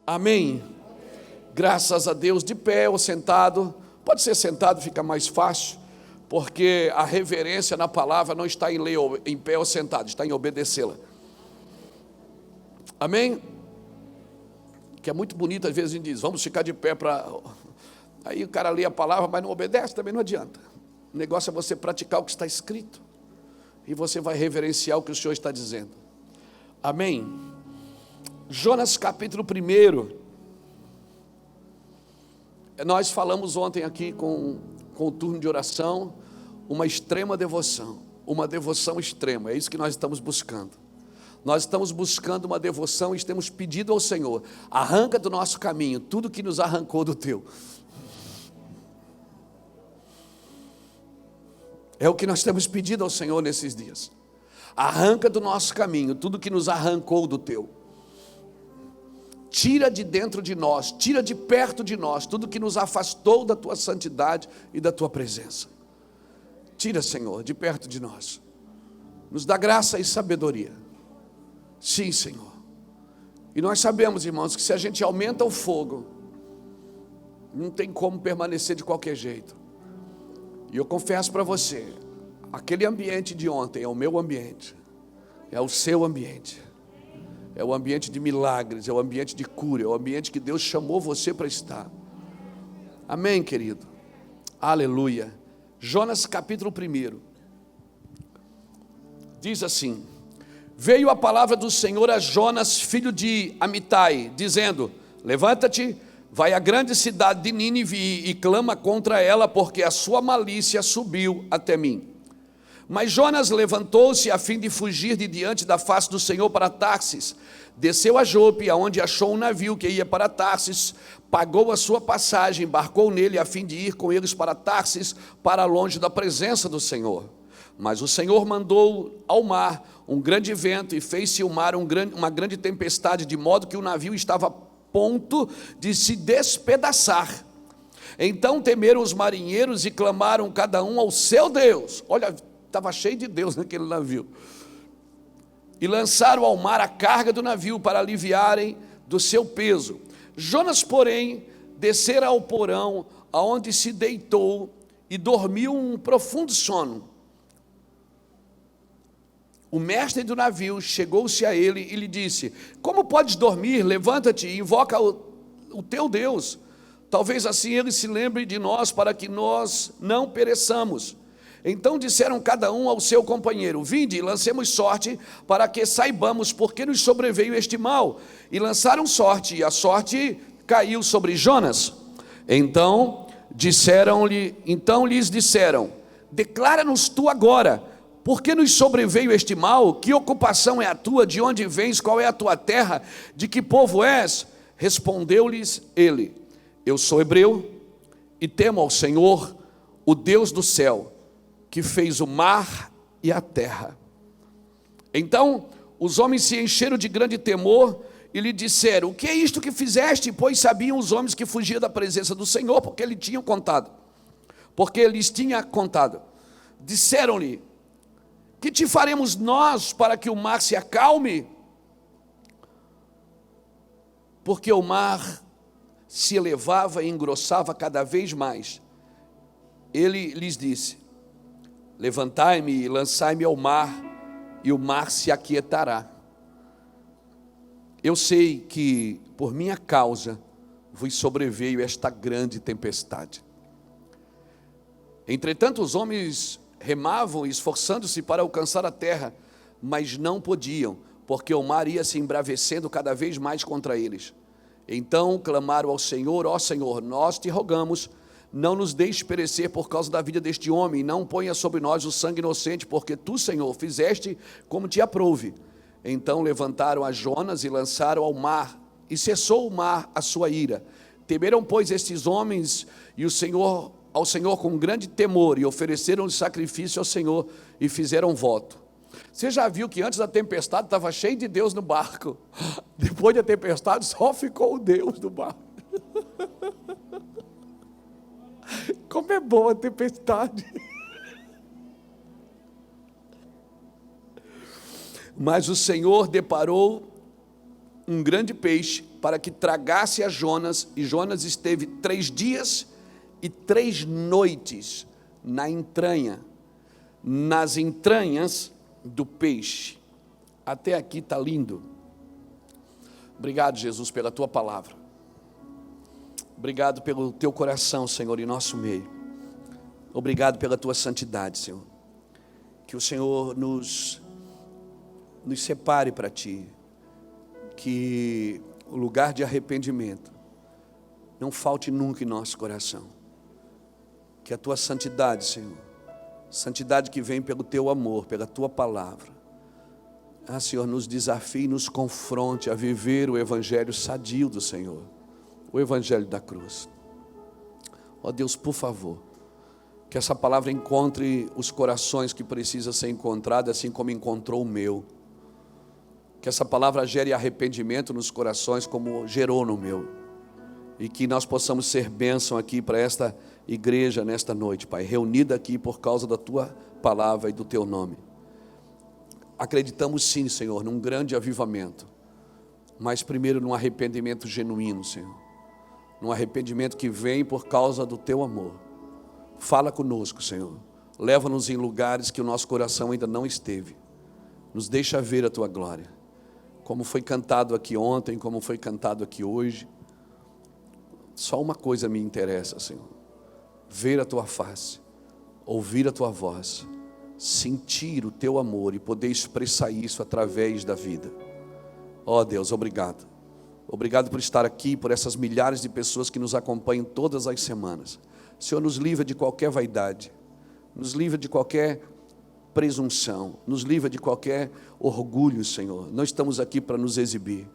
Amém? Graças a Deus, de pé ou sentado. Pode ser sentado, fica mais fácil, porque a reverência na palavra não está em ler em pé ou sentado, está em obedecê-la. Amém? Que é muito bonito, às vezes a gente diz, vamos ficar de pé para... Aí o cara lê a palavra, mas não obedece, também não adianta. O negócio é você praticar o que está escrito, e você vai reverenciar o que o Senhor está dizendo. Amém? Jonas capítulo 1. Nós falamos ontem aqui com o turno de oração, uma extrema devoção, uma devoção extrema, é isso que nós estamos buscando. Nós estamos buscando uma devoção e temos pedido ao Senhor, arranca do nosso caminho tudo que nos arrancou do teu. É o que nós temos pedido ao Senhor nesses dias. Arranca do nosso caminho tudo que nos arrancou do teu. Tira de dentro de nós, tira de perto de nós tudo que nos afastou da tua santidade e da tua presença. Tira, Senhor, de perto de nós. Nos dá graça e sabedoria. Sim, Senhor. E nós sabemos, irmãos, que se a gente aumenta o fogo, não tem como permanecer de qualquer jeito. E eu confesso para você, aquele ambiente de ontem é o meu ambiente, é o seu ambiente. É o ambiente de milagres, é o ambiente de cura, é o ambiente que Deus chamou você para estar. Amém, querido? Aleluia. Jonas capítulo 1. Diz assim: veio a palavra do Senhor a Jonas, filho de Amitai, dizendo: levanta-te, vai à grande cidade de Nínive e clama contra ela, porque a sua malícia subiu até mim. Mas Jonas levantou-se a fim de fugir de diante da face do Senhor para Tarsis. Desceu a Jope, aonde achou um navio que ia para Tarsis, pagou a sua passagem, embarcou nele a fim de ir com eles para Tarsis, para longe da presença do Senhor. Mas o Senhor mandou ao mar um grande vento e fez-se o mar uma grande tempestade, de modo que o navio estava a ponto de se despedaçar. Então temeram os marinheiros e clamaram cada um ao seu Deus. Olha, estava cheio de Deus naquele navio. E lançaram ao mar a carga do navio para aliviarem do seu peso. Jonas, porém, descera ao porão, aonde se deitou e dormiu um profundo sono. O mestre do navio chegou-se a ele e lhe disse: como podes dormir? Levanta-te e invoca o teu Deus. Talvez assim ele se lembre de nós, para que nós não pereçamos. Então disseram cada um ao seu companheiro: vinde e lancemos sorte, para que saibamos por que nos sobreveio este mal. E lançaram sorte, e a sorte caiu sobre Jonas. Então lhes disseram: declara-nos tu agora, por que nos sobreveio este mal? Que ocupação é a tua? De onde vens? Qual é a tua terra? De que povo és? Respondeu-lhes ele: eu sou hebreu e temo ao Senhor, o Deus do céu, que fez o mar e a terra. Então os homens se encheram de grande temor e lhe disseram: o que é isto que fizeste? Pois sabiam os homens que fugiam da presença do Senhor, porque lhes tinha contado. Disseram-lhe: que te faremos nós para que o mar se acalme? Porque o mar se elevava e engrossava cada vez mais. Ele lhes disse: levantai-me e lançai-me ao mar, e o mar se aquietará. Eu sei que por minha causa vos sobreveio esta grande tempestade. Entretanto os homens remavam, esforçando-se para alcançar a terra, mas não podiam, porque o mar ia se embravecendo cada vez mais contra eles. Então clamaram ao Senhor: ó Senhor, nós te rogamos, não nos deixe perecer por causa da vida deste homem, não ponha sobre nós o sangue inocente, porque tu, Senhor, fizeste como te aprouve. Então levantaram a Jonas e lançaram ao mar, e cessou o mar a sua ira. Temeram, pois, estes homens ao Senhor com grande temor, e ofereceram sacrifício ao Senhor e fizeram voto. Você já viu que antes da tempestade estava cheio de Deus no barco? Depois da tempestade só ficou o Deus no barco. Como é boa a tempestade. Mas o Senhor deparou um grande peixe para que tragasse a Jonas, e Jonas esteve 3 dias e 3 noites nas entranhas do peixe. Até aqui está lindo. Obrigado, Jesus, pela tua palavra. Obrigado pelo teu coração, Senhor, em nosso meio. Obrigado pela tua santidade, Senhor. Que o Senhor nos separe para ti. Que o lugar de arrependimento não falte nunca em nosso coração. Que a tua santidade, Senhor, santidade que vem pelo teu amor, pela tua palavra, Senhor, nos desafie e nos confronte a viver o evangelho sadio do Senhor, o evangelho da cruz. Ó Deus, por favor, que essa palavra encontre os corações que precisa ser encontrada, assim como encontrou o meu. Que essa palavra gere arrependimento nos corações, como gerou no meu. E que nós possamos ser bênção aqui para esta igreja nesta noite, Pai, reunida aqui por causa da tua palavra e do teu nome. Acreditamos sim, Senhor, num grande avivamento, mas primeiro num arrependimento genuíno, Senhor. Num arrependimento que vem por causa do teu amor. Fala conosco, Senhor. Leva-nos em lugares que o nosso coração ainda não esteve. Nos deixa ver a tua glória. Como foi cantado aqui ontem, como foi cantado aqui hoje. Só uma coisa me interessa, Senhor. Ver a tua face, ouvir a tua voz, sentir o teu amor e poder expressar isso através da vida. Ó Deus, obrigado. Obrigado por estar aqui, por essas milhares de pessoas que nos acompanham todas as semanas. Senhor, nos livra de qualquer vaidade, nos livra de qualquer presunção, nos livra de qualquer orgulho, Senhor. Não estamos aqui para nos exibir,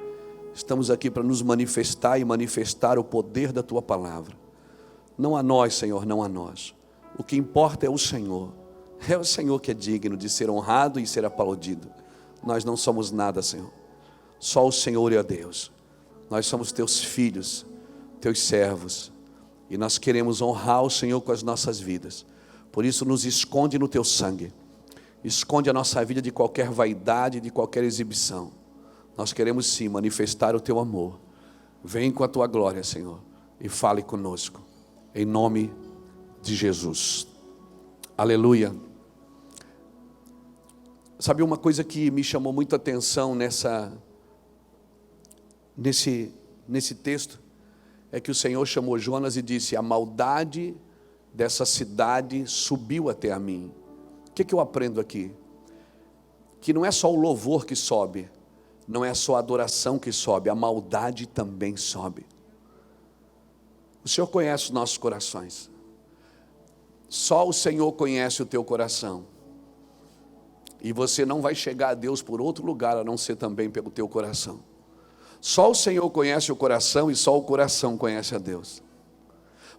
estamos aqui para nos manifestar e manifestar o poder da tua palavra. Não a nós, Senhor, não a nós. O que importa é o Senhor. É o Senhor que é digno de ser honrado e ser aplaudido. Nós não somos nada, Senhor. Só o Senhor é Deus. Nós somos teus filhos, teus servos. E nós queremos honrar o Senhor com as nossas vidas. Por isso nos esconde no teu sangue. Esconde a nossa vida de qualquer vaidade, de qualquer exibição. Nós queremos sim manifestar o teu amor. Vem com a tua glória, Senhor, e fale conosco. Em nome de Jesus. Aleluia. Sabe uma coisa que me chamou muita atenção nesse texto? É que o Senhor chamou Jonas e disse: a maldade dessa cidade subiu até a mim. O que eu aprendo aqui? Que não é só o louvor que sobe, não é só a adoração que sobe, a maldade também sobe. O Senhor conhece os nossos corações. Só o Senhor conhece o teu coração. E você não vai chegar a Deus por outro lugar, a não ser também pelo teu coração. Só o Senhor conhece o coração e só o coração conhece a Deus.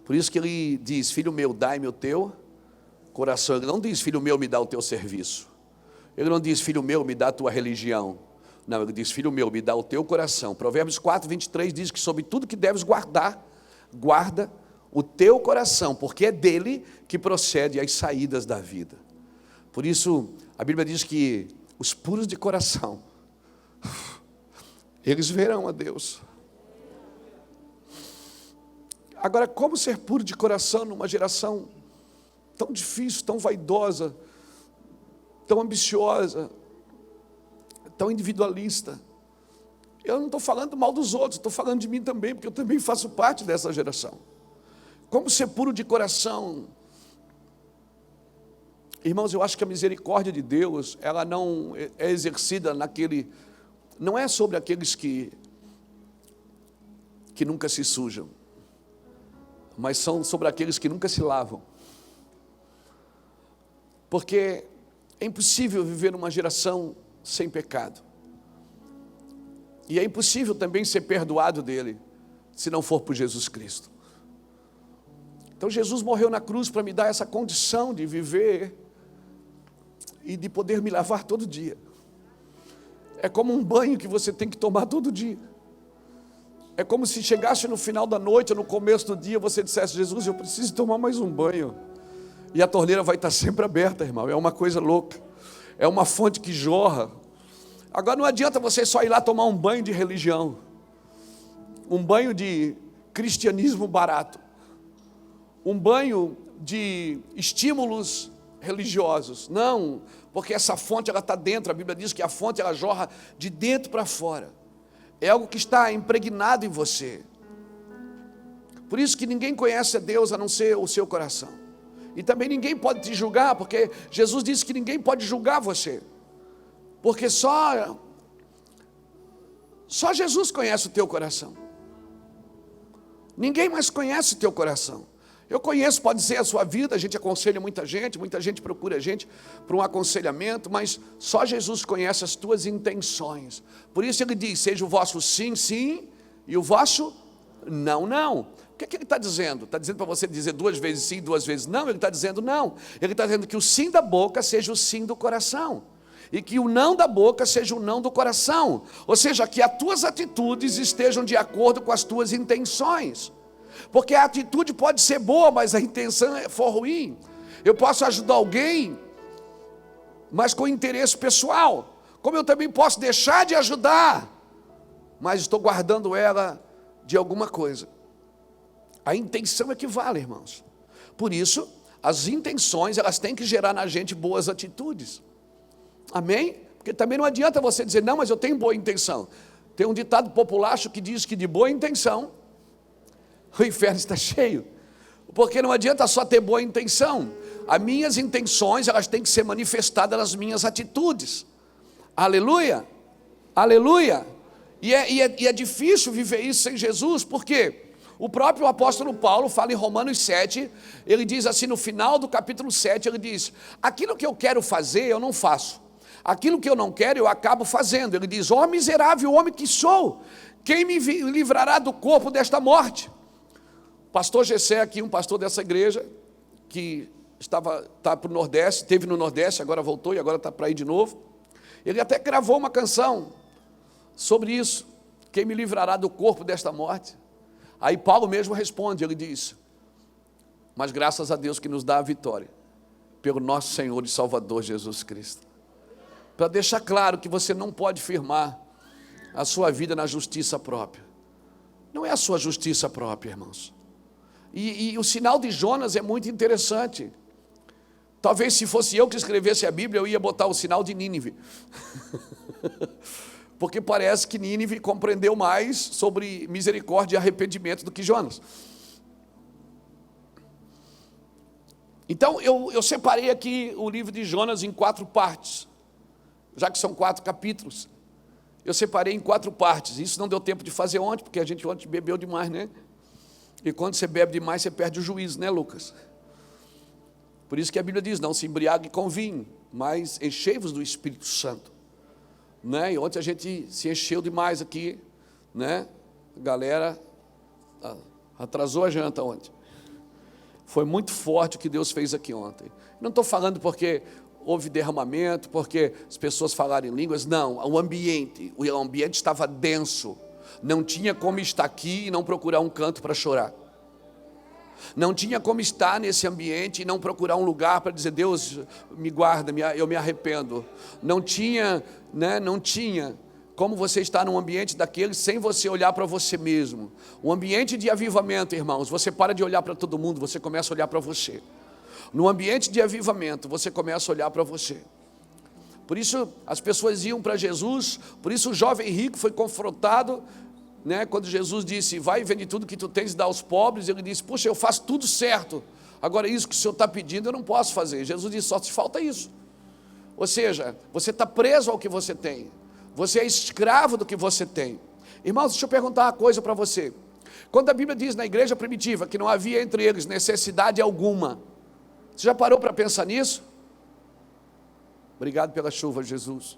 Por isso que ele diz: filho meu, dai-me o teu coração. Ele não diz: filho meu, me dá o teu serviço. Ele não diz: filho meu, me dá a tua religião. Não, ele diz: filho meu, me dá o teu coração. Provérbios 4, 23 diz que sobre tudo que deves guardar, guarda o teu coração, porque é dele que procede as saídas da vida. Por isso, a Bíblia diz que os puros de coração, eles verão a Deus. Agora, como ser puro de coração numa geração tão difícil, tão vaidosa, tão ambiciosa, tão individualista? Eu não estou falando mal dos outros, estou falando de mim também, porque eu também faço parte dessa geração. Como ser puro de coração? Irmãos, eu acho que a misericórdia de Deus, ela não é exercida não é sobre aqueles que nunca se sujam, mas são sobre aqueles que nunca se lavam. Porque é impossível viver numa geração sem pecado. E é impossível também ser perdoado dele, se não for por Jesus Cristo. Então Jesus morreu na cruz para me dar essa condição de viver e de poder me lavar todo dia. É como um banho que você tem que tomar todo dia. É como se chegasse no final da noite ou no começo do dia, você dissesse: Jesus, eu preciso tomar mais um banho. E a torneira vai estar sempre aberta, irmão. É uma coisa louca. É uma fonte que jorra. Agora não adianta você só ir lá tomar um banho de religião, um banho de cristianismo barato, um banho de estímulos religiosos. Não, porque essa fonte ela está dentro. A Bíblia diz que a fonte ela jorra de dentro para fora. É algo que está impregnado em você. Por isso que ninguém conhece a Deus a não ser o seu coração. E também ninguém pode te julgar, porque Jesus disse que ninguém pode julgar você. Porque só Jesus conhece o teu coração. Ninguém mais conhece o teu coração. Eu conheço, pode ser a sua vida, a gente aconselha muita gente procura a gente para um aconselhamento, mas só Jesus conhece as tuas intenções. Por isso ele diz, seja o vosso sim, sim, e o vosso não, não. O que ele está dizendo? Está dizendo para você dizer 2 vezes sim, 2 vezes não? Ele está dizendo não. Ele está dizendo que o sim da boca seja o sim do coração. E que o não da boca seja o não do coração. Ou seja, que as tuas atitudes estejam de acordo com as tuas intenções. Porque a atitude pode ser boa, mas a intenção for ruim. Eu posso ajudar alguém, mas com interesse pessoal. Como eu também posso deixar de ajudar, mas estou guardando ela de alguma coisa. A intenção é que vale, irmãos. Por isso, as intenções, elas têm que gerar na gente boas atitudes. Amém? Porque também não adianta você dizer, não, mas eu tenho boa intenção. Tem um ditado populacho que diz que de boa intenção o inferno está cheio. Porque não adianta só ter boa intenção. As minhas intenções, elas têm que ser manifestadas nas minhas atitudes. Aleluia, aleluia. E é difícil viver isso sem Jesus, porque o próprio apóstolo Paulo fala em Romanos 7, ele diz assim no final do capítulo 7, ele diz, aquilo que eu quero fazer eu não faço, aquilo que eu não quero eu acabo fazendo. Ele diz, ó miserável homem que sou, quem me livrará do corpo desta morte? Pastor Gessé aqui, um pastor dessa igreja, que está para o Nordeste, esteve no Nordeste, agora voltou e agora está para ir de novo. Ele até gravou uma canção sobre isso, quem me livrará do corpo desta morte? Aí Paulo mesmo responde, ele diz, mas graças a Deus que nos dá a vitória, pelo nosso Senhor e Salvador Jesus Cristo. Para deixar claro que você não pode firmar a sua vida na justiça própria. Não é a sua justiça própria, irmãos. E o sinal de Jonas é muito interessante. Talvez se fosse eu que escrevesse a Bíblia, eu ia botar o sinal de Nínive. Porque parece que Nínive compreendeu mais sobre misericórdia e arrependimento do que Jonas. Então eu separei aqui o livro de Jonas em 4 partes. Já que são 4 capítulos. Eu separei em 4 partes. Isso não deu tempo de fazer ontem, porque a gente ontem bebeu demais, né? E quando você bebe demais, você perde o juízo, né, Lucas? Por isso que a Bíblia diz, não se embriague com vinho, mas enchei-vos do Espírito Santo. Né? E ontem a gente se encheu demais aqui, né? A galera atrasou a janta ontem. Foi muito forte o que Deus fez aqui ontem. Não estou falando porque houve derramamento, porque as pessoas falaram em línguas, não, o ambiente estava denso. Não tinha como estar aqui e não procurar um canto para chorar. Não tinha como estar nesse ambiente e não procurar um lugar para dizer, Deus, me guarda, eu me arrependo. Não tinha como você estar num ambiente daquele sem você olhar para você mesmo. O ambiente de avivamento, irmãos, você para de olhar para todo mundo, você começa a olhar para você. No ambiente de avivamento, você começa a olhar para você. Por isso as pessoas iam para Jesus, por isso o jovem rico foi confrontado, né, quando Jesus disse, vai e vende tudo que tu tens e dá aos pobres. Ele disse, puxa, eu faço tudo certo, agora isso que o Senhor está pedindo eu não posso fazer. Jesus disse, só te falta isso. Ou seja, você está preso ao que você tem, você é escravo do que você tem. Irmãos, deixa eu perguntar uma coisa para você. Quando a Bíblia diz na igreja primitiva que não havia entre eles necessidade alguma, você já parou para pensar nisso? Obrigado pela chuva, Jesus.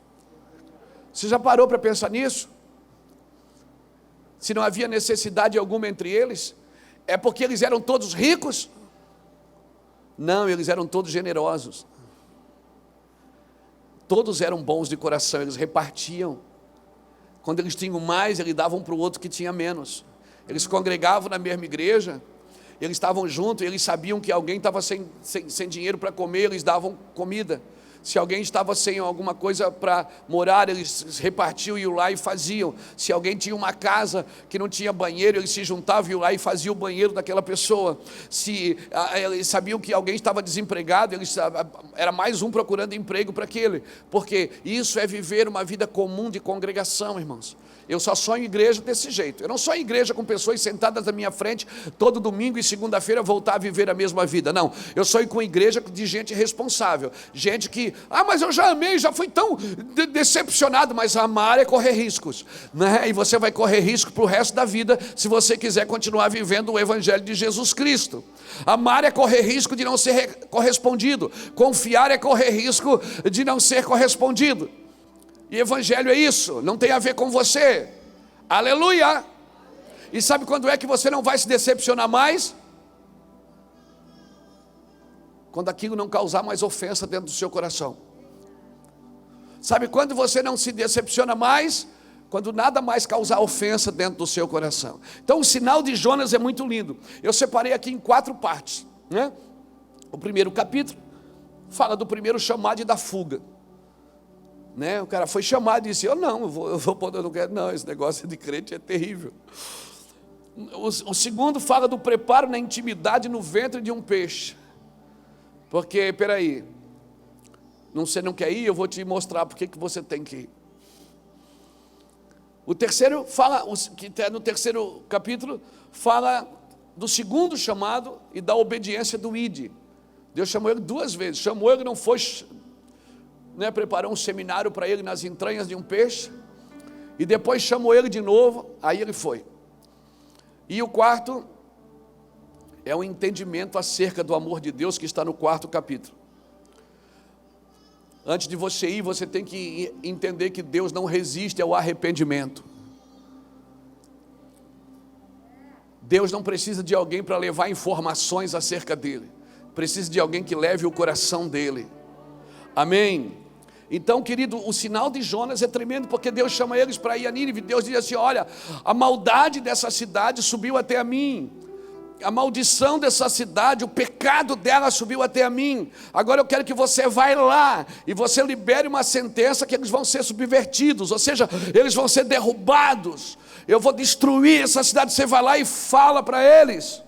Você já parou para pensar nisso? Se não havia necessidade alguma entre eles, é porque eles eram todos ricos? Não, eles eram todos generosos. Todos eram bons de coração, eles repartiam. Quando eles tinham mais, eles davam para o outro que tinha menos. Eles congregavam na mesma igreja, eles estavam juntos, eles sabiam que alguém estava sem dinheiro para comer, eles davam comida. Se alguém estava sem alguma coisa para morar, eles repartiam, iam lá e faziam. Se alguém tinha uma casa que não tinha banheiro, eles se juntavam, iam lá e faziam o banheiro daquela pessoa. Se eles sabiam que alguém estava desempregado, era mais um procurando emprego para aquele. Porque isso é viver uma vida comum de congregação, irmãos. Eu só sonho em igreja desse jeito. Eu não sonho em igreja com pessoas sentadas na minha frente todo domingo e segunda-feira voltar a viver a mesma vida. Não, eu sonho com igreja de gente responsável. Gente que, mas eu já amei, já fui tão decepcionado. Mas amar é correr riscos, né? E você vai correr risco para o resto da vida se você quiser continuar vivendo o evangelho de Jesus Cristo. Amar é correr risco de não ser correspondido. Confiar é correr risco de não ser correspondido. E evangelho é isso, não tem a ver com você. Aleluia! E sabe quando é que você não vai se decepcionar mais? Quando aquilo não causar mais ofensa dentro do seu coração. Sabe quando você não se decepciona mais? Quando nada mais causar ofensa dentro do seu coração. Então o sinal de Jonas é muito lindo. Eu separei aqui em 4 partes, né? O primeiro capítulo fala do primeiro chamado e da fuga. Né? O cara foi chamado e disse, eu não quero, não, esse negócio de crente é terrível. O segundo fala do preparo na intimidade no ventre de um peixe. Porque, peraí, você não quer ir, eu vou te mostrar porque que você tem que ir. O terceiro fala, que no terceiro capítulo, fala do segundo chamado e da obediência do ide. Deus chamou ele 2 vezes, chamou ele, não foi... preparou um seminário para ele nas entranhas de um peixe, e depois chamou ele de novo, aí ele foi. E o quarto é o entendimento acerca do amor de Deus, que está no 4º capítulo. Antes de você ir, você tem que entender que Deus não resiste ao arrependimento. Deus não precisa de alguém para levar informações acerca dele, precisa de alguém que leve o coração dele. Amém? Então, querido, o sinal de Jonas é tremendo, porque Deus chama eles para ir a Nínive. Deus diz assim, olha, a maldade dessa cidade subiu até a mim, a maldição dessa cidade, o pecado dela subiu até a mim. Agora eu quero que você vá lá e você libere uma sentença que eles vão ser subvertidos, ou seja, eles vão ser derrubados. Eu vou destruir essa cidade. Você vai lá e fala para eles.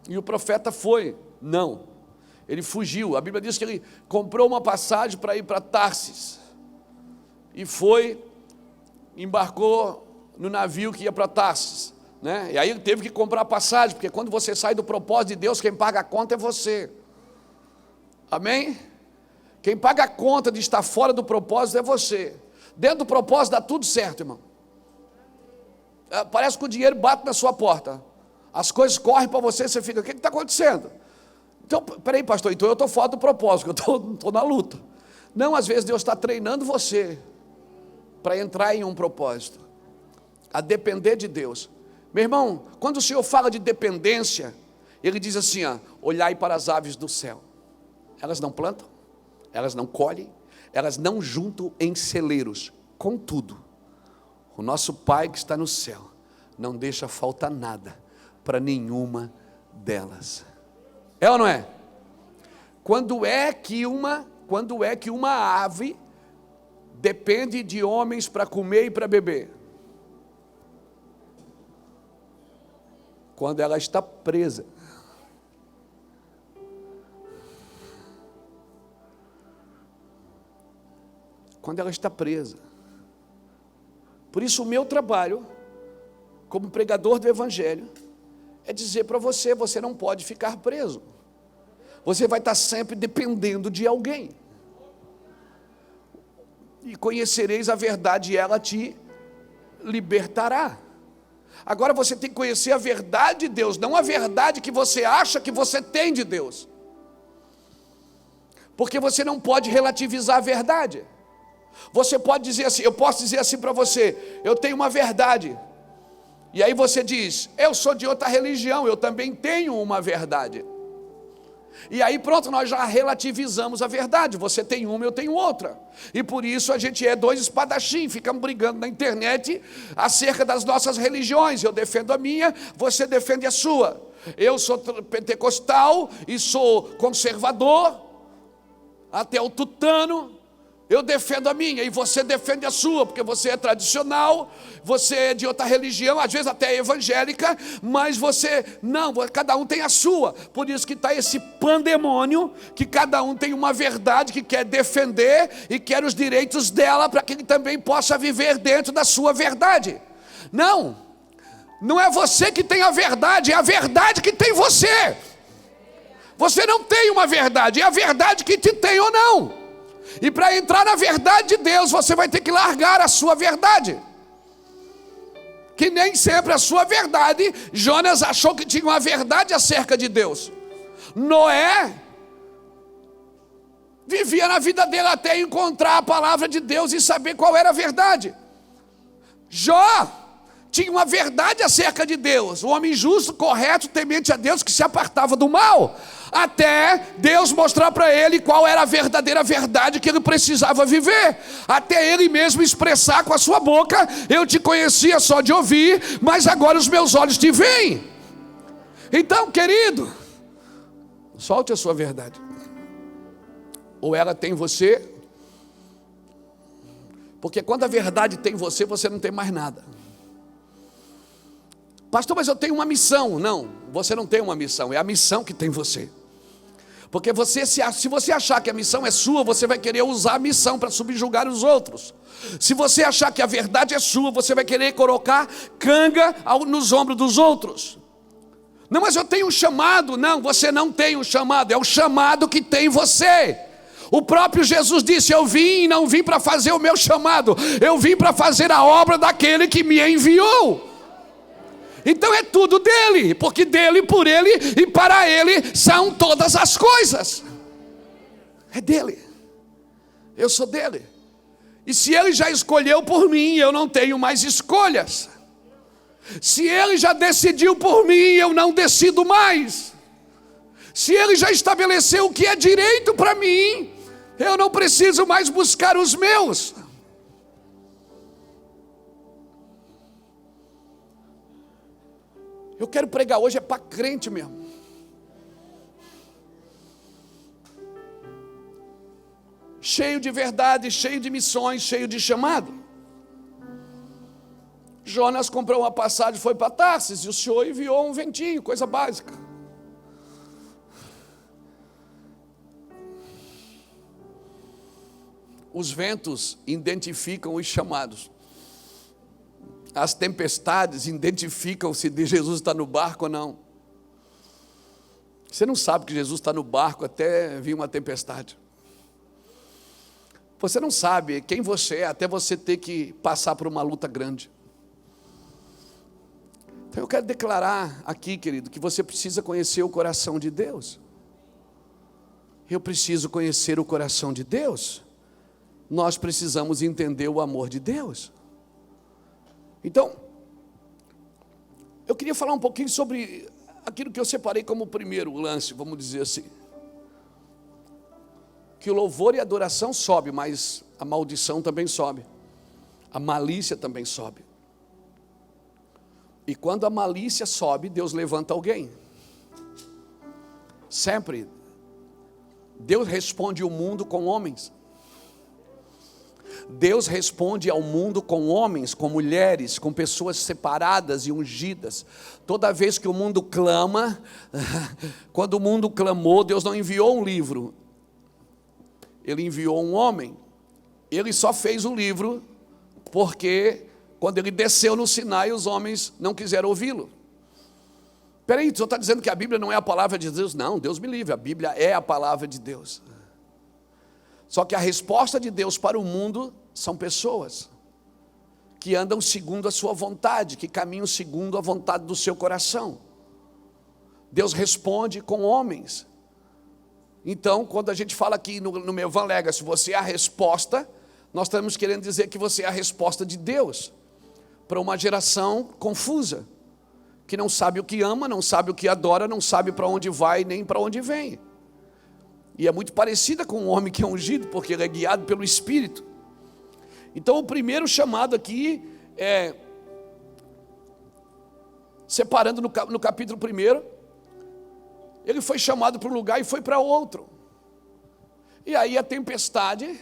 E o profeta foi, não. Ele fugiu. A Bíblia diz que ele comprou uma passagem para ir para Tarsis. E foi, embarcou no navio que ia para Tarsis, né? E aí ele teve que comprar a passagem, porque quando você sai do propósito de Deus, quem paga a conta é você. Amém? Quem paga a conta de estar fora do propósito é você. Dentro do propósito dá tudo certo, irmão. Parece que o dinheiro bate na sua porta. As coisas correm para você, você fica, o que está acontecendo? Então, peraí, pastor, então eu estou fora do propósito, eu estou na luta. Não, às vezes Deus está treinando você para entrar em um propósito, a depender de Deus. Meu irmão, quando o Senhor fala de dependência, Ele diz assim, olhai para as aves do céu. Elas não plantam, elas não colhem, elas não juntam em celeiros. Contudo, o nosso Pai que está no céu não deixa faltar nada para nenhuma delas. É ou não é? Quando é que uma ave depende de homens para comer e para beber? Quando ela está presa. Quando ela está presa. Por isso o meu trabalho, como pregador do Evangelho, é dizer para você, você não pode ficar preso. Você vai estar sempre dependendo de alguém. E conhecereis a verdade e ela te libertará. Agora você tem que conhecer a verdade de Deus, não a verdade que você acha que você tem de Deus. Porque você não pode relativizar a verdade. Você pode dizer assim, eu posso dizer assim para você, eu tenho uma verdade. E aí você diz, eu sou de outra religião, eu também tenho uma verdade. E aí pronto, nós já relativizamos a verdade, você tem uma, eu tenho outra. E por isso a gente é 2 espadachim, ficamos brigando na internet acerca das nossas religiões. Eu defendo a minha, você defende a sua. Eu sou pentecostal e sou conservador, até o tutano. Eu defendo a minha e você defende a sua, porque você é tradicional, você é de outra religião, às vezes até evangélica, mas você, não, cada um tem a sua. Por isso que está esse pandemônio, que cada um tem uma verdade que quer defender e quer os direitos dela para que ele também possa viver dentro da sua verdade. Não é você que tem a verdade, é a verdade que tem você. Você não tem uma verdade, é a verdade que te tem ou não. E para entrar na verdade de Deus, você vai ter que largar a sua verdade. Que nem sempre a sua verdade. Jonas achou que tinha uma verdade acerca de Deus. Noé vivia na vida dele até encontrar a palavra de Deus e saber qual era a verdade. Jó tinha uma verdade acerca de Deus, o homem justo, correto, temente a Deus, que se apartava do mal, até Deus mostrar para ele qual era a verdadeira verdade que ele precisava viver, até ele mesmo expressar com a sua boca: eu te conhecia só de ouvir, mas agora os meus olhos te veem. Então, querido, solte a sua verdade, ou ela tem você, porque quando a verdade tem você, você não tem mais nada. Pastor, mas eu tenho uma missão. Não, você não tem uma missão, é a missão que tem você. Porque se você achar que a missão é sua, você vai querer usar a missão para subjugar os outros. Se você achar que a verdade é sua, você vai querer colocar canga nos ombros dos outros. Não, mas eu tenho um chamado. Não, você não tem um chamado, é o chamado que tem você. O próprio Jesus disse: eu vim e não vim para fazer o meu chamado, eu vim para fazer a obra daquele que me enviou. Então é tudo dele, porque dele, por ele e para ele são todas as coisas. É dele, eu sou dele. E se ele já escolheu por mim, eu não tenho mais escolhas. Se ele já decidiu por mim, eu não decido mais. Se ele já estabeleceu o que é direito para mim, eu não preciso mais buscar os meus. Eu quero pregar hoje para crente mesmo. Cheio de verdade, cheio de missões, cheio de chamado. Jonas comprou uma passagem, foi para Tarsis, e o Senhor enviou um ventinho, coisa básica. Os ventos identificam os chamados. As tempestades identificam se Jesus está no barco ou não. Você não sabe que Jesus está no barco até vir uma tempestade. Você não sabe quem você é até você ter que passar por uma luta grande. Então eu quero declarar aqui, querido, que você precisa conhecer o coração de Deus. Eu preciso conhecer o coração de Deus. Nós precisamos entender o amor de Deus. Então, eu queria falar um pouquinho sobre aquilo que eu separei como primeiro lance, vamos dizer assim. Que o louvor e a adoração sobe, mas a maldição também sobe. A malícia também sobe. E quando a malícia sobe, Deus levanta alguém. Sempre. Deus responde o mundo com homens. Deus responde ao mundo com homens, com mulheres, com pessoas separadas e ungidas. Toda vez que o mundo clama, quando o mundo clamou, Deus não enviou um livro, Ele enviou um homem. Ele só fez o livro porque quando Ele desceu no Sinai, os homens não quiseram ouvi-lo. Peraí, o senhor está dizendo que a Bíblia não é a palavra de Deus? Não, Deus me livre, a Bíblia é a palavra de Deus. Só que a resposta de Deus para o mundo são pessoas que andam segundo a sua vontade, que caminham segundo a vontade do seu coração. Deus responde com homens. Então, quando a gente fala aqui no meu Van Legacy, você é a resposta, nós estamos querendo dizer que você é a resposta de Deus para uma geração confusa, que não sabe o que ama, não sabe o que adora, não sabe para onde vai nem para onde vem. E é muito parecida com um homem que é ungido, porque ele é guiado pelo Espírito. Então o primeiro chamado aqui é, separando no capítulo 1, Ele foi chamado para um lugar e foi para outro. E aí a tempestade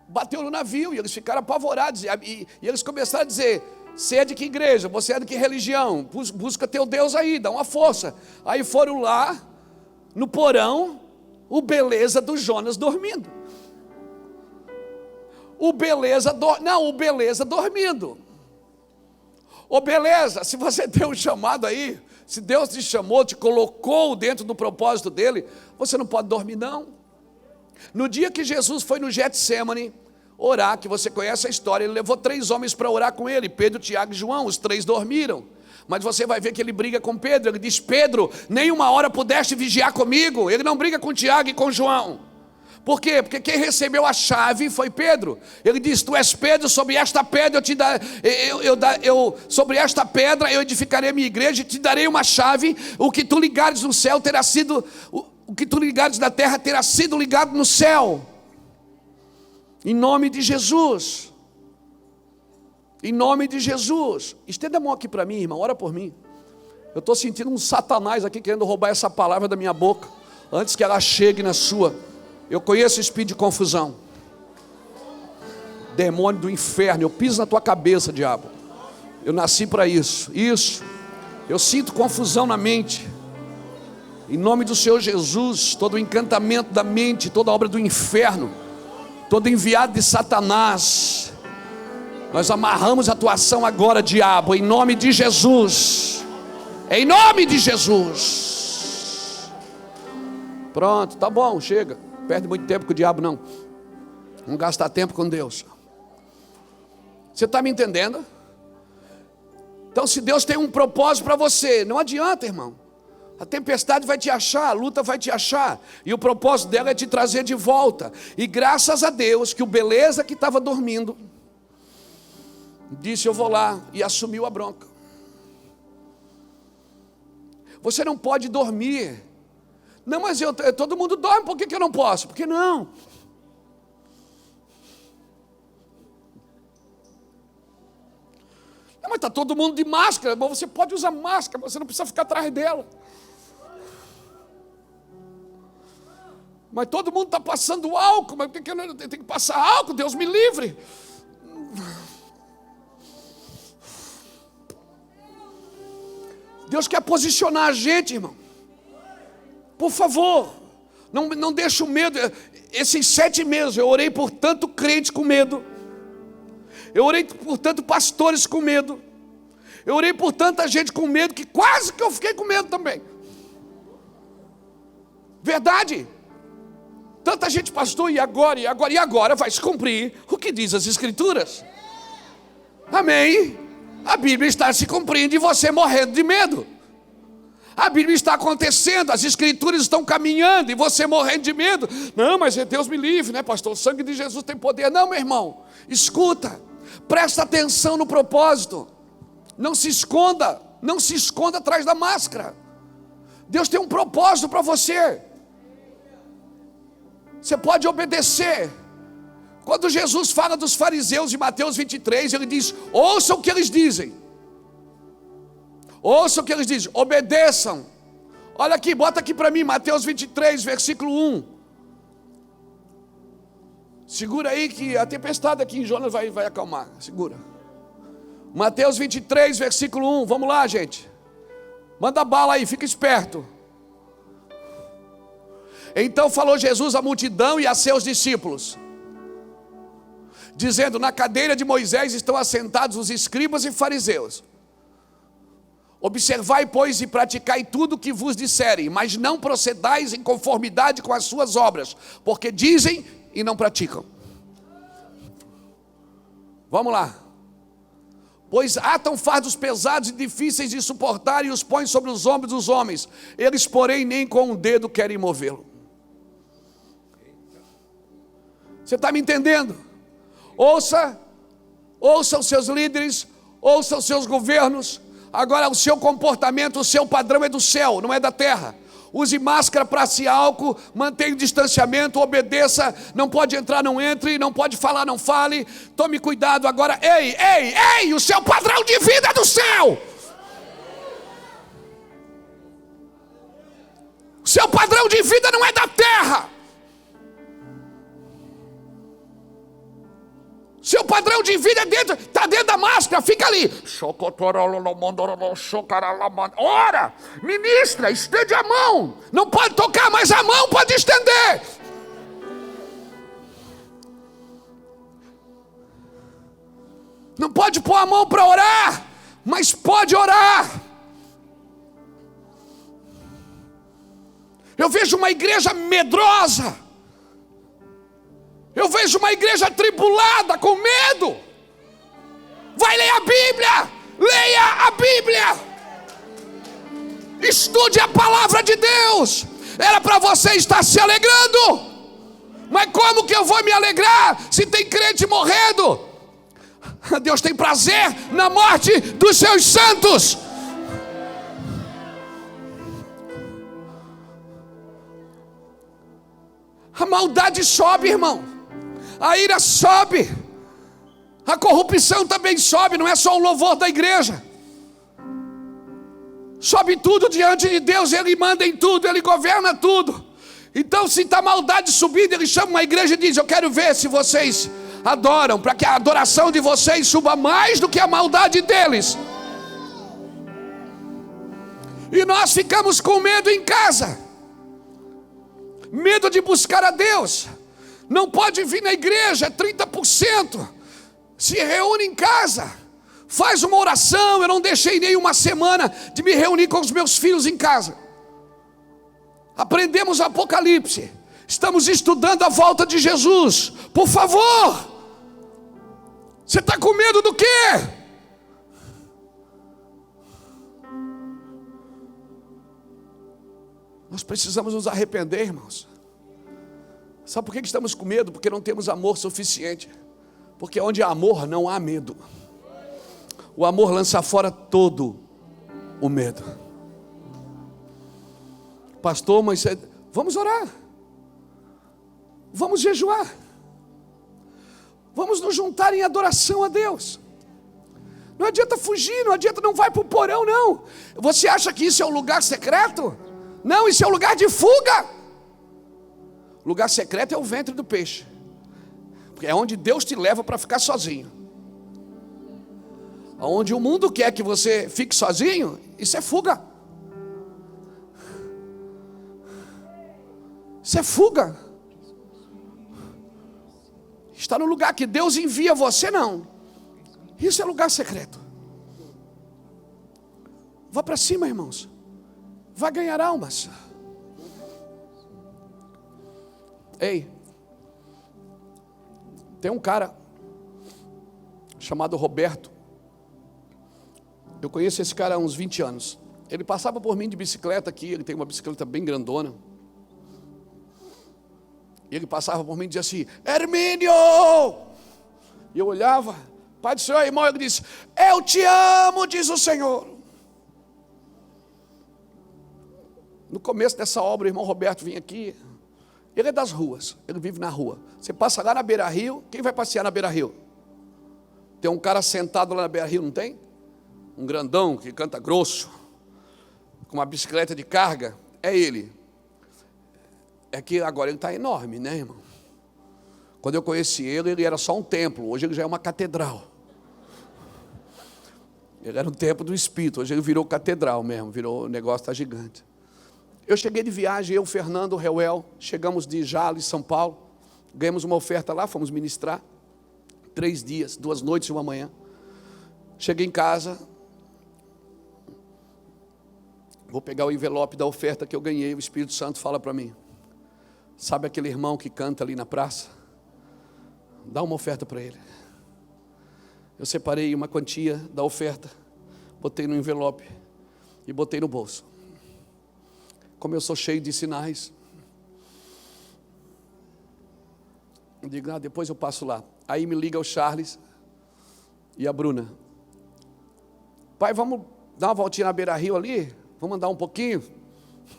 bateu no navio e eles ficaram apavorados. E eles começaram a dizer: você é de que igreja? Você é de que religião? Busca teu Deus aí, dá uma força. Aí foram lá, no porão, o beleza do Jonas dormindo. O beleza dormindo. Ô beleza, se você tem um chamado aí, se Deus te chamou, te colocou dentro do propósito dele, você não pode dormir não. No dia que Jesus foi no Getsemane orar, que você conhece a história, ele levou 3 homens para orar com ele, Pedro, Tiago e João, os 3 dormiram. Mas você vai ver que ele briga com Pedro, ele diz: Pedro, nem uma hora pudeste vigiar comigo. Ele não briga com Tiago e com João. Por quê? Porque quem recebeu a chave foi Pedro. Ele diz: tu és Pedro, sobre esta pedra sobre esta pedra eu edificarei a minha igreja e te darei uma chave. O que tu ligares no céu terá sido, o que tu ligares na terra terá sido ligado no céu. Em nome de Jesus. Em nome de Jesus. Estenda a mão aqui para mim, irmão, ora por mim. Eu estou sentindo um satanás aqui querendo roubar essa palavra da minha boca, antes que ela chegue na sua. Eu conheço o espírito de confusão. Demônio do inferno, eu piso na tua cabeça, diabo. Eu nasci para isso. Isso. Eu sinto confusão na mente. Em nome do Senhor Jesus, todo o encantamento da mente, toda a obra do inferno, todo enviado de Satanás, nós amarramos a tua ação agora, diabo, em nome de Jesus. Em nome de Jesus. Pronto, tá bom, chega. Perde muito tempo com o diabo não. Vamos gastar tempo com Deus. Você está me entendendo? Então, se Deus tem um propósito para você, não adianta, irmão. A tempestade vai te achar, a luta vai te achar, e o propósito dela é te trazer de volta. E graças a Deus que o beleza que estava dormindo disse: eu vou lá, e assumiu a bronca. Você não pode dormir. Não, mas todo mundo dorme, por que eu não posso? Por que não? Não, mas está todo mundo de máscara. Mas você pode usar máscara, você não precisa ficar atrás dela. Mas todo mundo está passando álcool, mas por que eu não tenho que passar álcool? Deus me livre. Deus quer posicionar a gente, irmão. Por favor, não deixe o medo. Esses 7 meses eu orei por tanto crente com medo. Eu orei por tanto pastores com medo. Eu orei por tanta gente com medo que quase que eu fiquei com medo também. Verdade. Tanta gente, pastor, e agora vai se cumprir o que diz as Escrituras. Amém? A Bíblia está se cumprindo e você morrendo de medo. A Bíblia está acontecendo, as Escrituras estão caminhando e você morrendo de medo. Não, mas Deus me livre, né, pastor? O sangue de Jesus tem poder. Não, meu irmão, escuta, presta atenção no propósito. Não se esconda atrás da máscara. Deus tem um propósito para você. Você pode obedecer. Quando Jesus fala dos fariseus em Mateus 23, ele diz: ouçam o que eles dizem. Ouçam o que eles dizem, obedeçam. Olha aqui, bota aqui para mim, Mateus 23, versículo 1. Segura aí que a tempestade aqui em Jonas vai acalmar, segura. Mateus 23, versículo 1, vamos lá, gente. Manda bala aí, fica esperto. Então falou Jesus à multidão e a seus discípulos, dizendo: na cadeira de Moisés estão assentados os escribas e fariseus. Observai, pois, e praticai tudo o que vos disserem, mas não procedais em conformidade com as suas obras, porque dizem e não praticam. Vamos lá. Pois atam fardos pesados e difíceis de suportar e os põem sobre os ombros dos homens, eles, porém, nem com um dedo querem movê-lo. Você está me entendendo? Ouça os seus líderes, ouça os seus governos. Agora o seu comportamento, o seu padrão é do céu, não é da terra. Use máscara, praxe álcool, mantenha o distanciamento, obedeça. Não pode entrar, não entre, não pode falar, não fale. Tome cuidado agora. Ei, o seu padrão de vida é do céu. Seu padrão de vida não é da terra. Seu padrão de vida está dentro da máscara, fica ali. Ora, ministra, estende a mão. Não pode tocar, mas a mão pode estender. Não pode pôr a mão para orar, mas pode orar. Eu vejo uma igreja medrosa. Eu vejo uma igreja atribulada, com medo. Vai ler a Bíblia. Leia a Bíblia. Estude a palavra de Deus. Era para você estar se alegrando. Mas como que eu vou me alegrar se tem crente morrendo? Deus tem prazer na morte dos seus santos. A maldade sobe, irmão. A ira sobe. A corrupção também sobe. Não é só o louvor da igreja. Sobe tudo diante de Deus. Ele manda em tudo. Ele governa tudo. Então, se está a maldade subindo, ele chama uma igreja e diz: eu quero ver se vocês adoram, para que a adoração de vocês suba mais do que a maldade deles. E nós ficamos com medo em casa. Medo de buscar a Deus. Não pode vir na igreja, 30%. Se reúne em casa. Faz uma oração. Eu não deixei nem uma semana de me reunir com os meus filhos em casa. Aprendemos Apocalipse. Estamos estudando a volta de Jesus. Por favor. Você está com medo do quê? Nós precisamos nos arrepender, irmãos. Sabe por que estamos com medo? Porque não temos amor suficiente. Porque onde há amor, não há medo. O amor lança fora todo o medo. Pastor, mas vamos orar. Vamos jejuar. Vamos nos juntar em adoração a Deus. Não adianta fugir, não adianta, não vai para o porão, não. Você acha que isso é um lugar secreto? Não, isso é um lugar de fuga. Lugar secreto é o ventre do peixe. Porque é onde Deus te leva para ficar sozinho. Onde o mundo quer que você fique sozinho, isso é fuga. Isso é fuga. Está no lugar que Deus envia você, não. Isso é lugar secreto. Vá para cima, irmãos. Vai ganhar almas. Ei, tem um cara chamado Roberto. Eu conheço esse cara há uns 20 anos. Ele passava por mim de bicicleta aqui. Ele tem uma bicicleta bem grandona. E ele passava por mim e dizia assim: Hermínio! E eu olhava: Pai do Senhor, irmão. Ele disse: eu te amo, diz o Senhor. No começo dessa obra, o irmão Roberto vinha aqui. Ele é das ruas, ele vive na rua. Você passa lá na beira-rio, quem vai passear na beira-rio? Tem um cara sentado lá na beira-rio, não tem? Um grandão que canta grosso, com uma bicicleta de carga, é ele. É que agora ele está enorme, né, irmão? Quando eu conheci ele, ele era só um templo, hoje ele já é uma catedral. Ele era um templo do Espírito, hoje ele virou catedral mesmo, virou, o negócio está gigante. Eu cheguei de viagem, eu, Fernando, o Reuel, chegamos de Jales, São Paulo, ganhamos uma oferta lá, fomos ministrar, 3 dias, 2 noites e 1 manhã. Cheguei em casa, vou pegar o envelope da oferta que eu ganhei, o Espírito Santo fala para mim: sabe aquele irmão que canta ali na praça? Dá uma oferta para ele. Eu separei uma quantia da oferta, botei no envelope e botei no bolso. Como eu sou cheio de sinais, eu digo: depois eu passo lá. Aí me liga o Charles e a Bruna: pai, vamos dar uma voltinha na beira-rio ali? Vamos andar um pouquinho?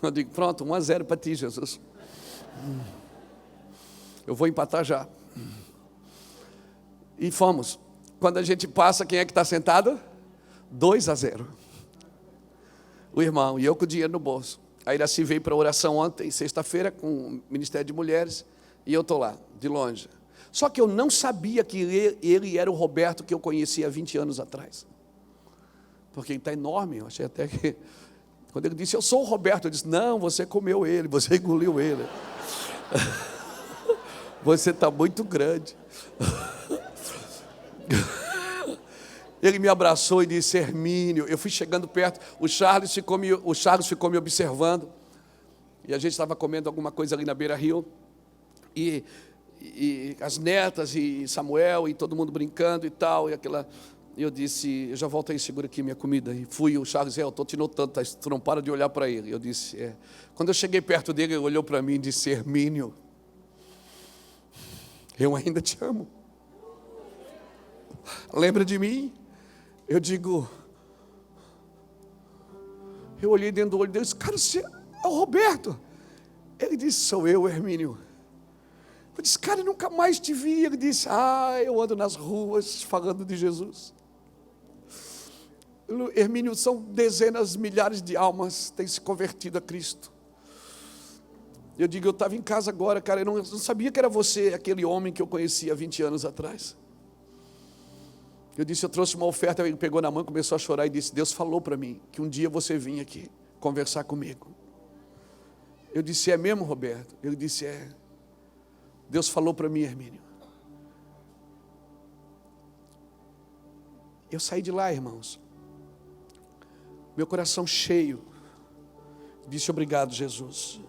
Eu digo: pronto, 1-0 para ti, Jesus. Eu vou empatar já. E fomos. Quando a gente passa, quem é que está sentado? 2-0. O irmão, e eu com o dinheiro no bolso. A Iraci veio para a oração ontem, sexta-feira, com o Ministério de Mulheres, e eu estou lá, de longe. Só que eu não sabia que ele era o Roberto que eu conhecia há 20 anos atrás. Porque ele está enorme, eu achei até que... Quando ele disse, eu sou o Roberto, eu disse, não, você comeu ele, você engoliu ele. Você está muito grande. Ele me abraçou e disse, Hermínio. Eu fui chegando perto, o Charles ficou me observando. E a gente estava comendo alguma coisa ali na beira-rio. E as netas e Samuel e todo mundo brincando e tal. E eu disse, eu já volto aí, segura aqui minha comida. E fui, o Charles, eu estou te notando, tu não para de olhar para ele. Eu disse, é. Quando eu cheguei perto dele, ele olhou para mim e disse, Hermínio, eu ainda te amo. Lembra de mim? Eu digo, eu olhei dentro do olho dele e disse, cara, você é o Roberto. Ele disse, sou eu, Hermínio. Eu disse, cara, eu nunca mais te vi. Ele disse, eu ando nas ruas falando de Jesus. Hermínio, são dezenas, milhares de almas que têm se convertido a Cristo. Eu digo, eu estava em casa agora, cara, eu não sabia que era você, aquele homem que eu conhecia há 20 anos atrás. Eu disse, eu trouxe uma oferta, ele pegou na mão, começou a chorar e disse, Deus falou para mim que um dia você vinha aqui conversar comigo. Eu disse, é mesmo, Roberto? Ele disse, é. Deus falou para mim, Hermínio. Eu saí de lá, irmãos, meu coração cheio, disse, obrigado, Jesus.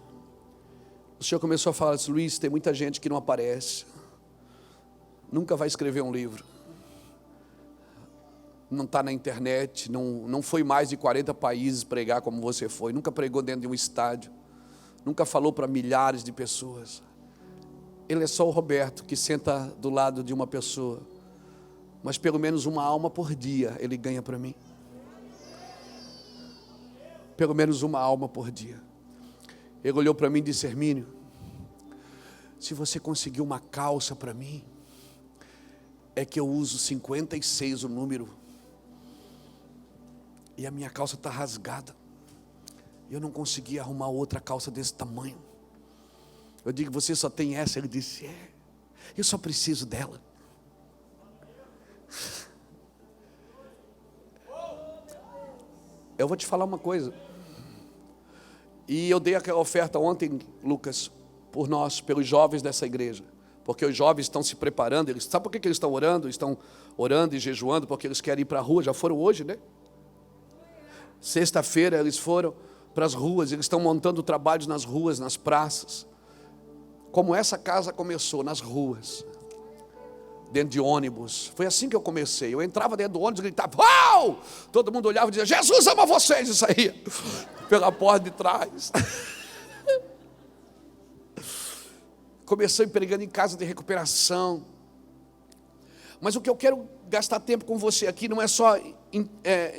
O Senhor começou a falar, disse, Luiz, tem muita gente que não aparece, nunca vai escrever um livro, não está na internet, não foi mais de 40 países pregar como você foi, nunca pregou dentro de um estádio, nunca falou para milhares de pessoas. Ele é só o Roberto que senta do lado de uma pessoa, mas pelo menos uma alma por dia ele ganha para mim. Pelo menos uma alma por dia. Ele olhou para mim e disse, Hermínio, se você conseguir uma calça para mim, é que eu uso 56 o número, e a minha calça está rasgada, eu não consegui arrumar outra calça desse tamanho. Eu digo, você só tem essa? Ele disse, eu só preciso dela. Eu vou te falar uma coisa, e eu dei aquela oferta ontem, Lucas, por nós, pelos jovens dessa igreja, porque os jovens estão se preparando, sabe por que eles estão orando? Estão orando e jejuando, porque eles querem ir para a rua, já foram hoje, né? Sexta-feira eles foram para as ruas, eles estão montando trabalhos nas ruas, nas praças, como essa casa começou, nas ruas, dentro de ônibus. Foi assim que eu comecei. Eu entrava dentro do ônibus e gritava, uau! Todo mundo olhava e dizia, Jesus ama vocês, e saía pela porta de trás. Comecei pregando em casa de recuperação. Mas o que eu quero gastar tempo com você aqui não é só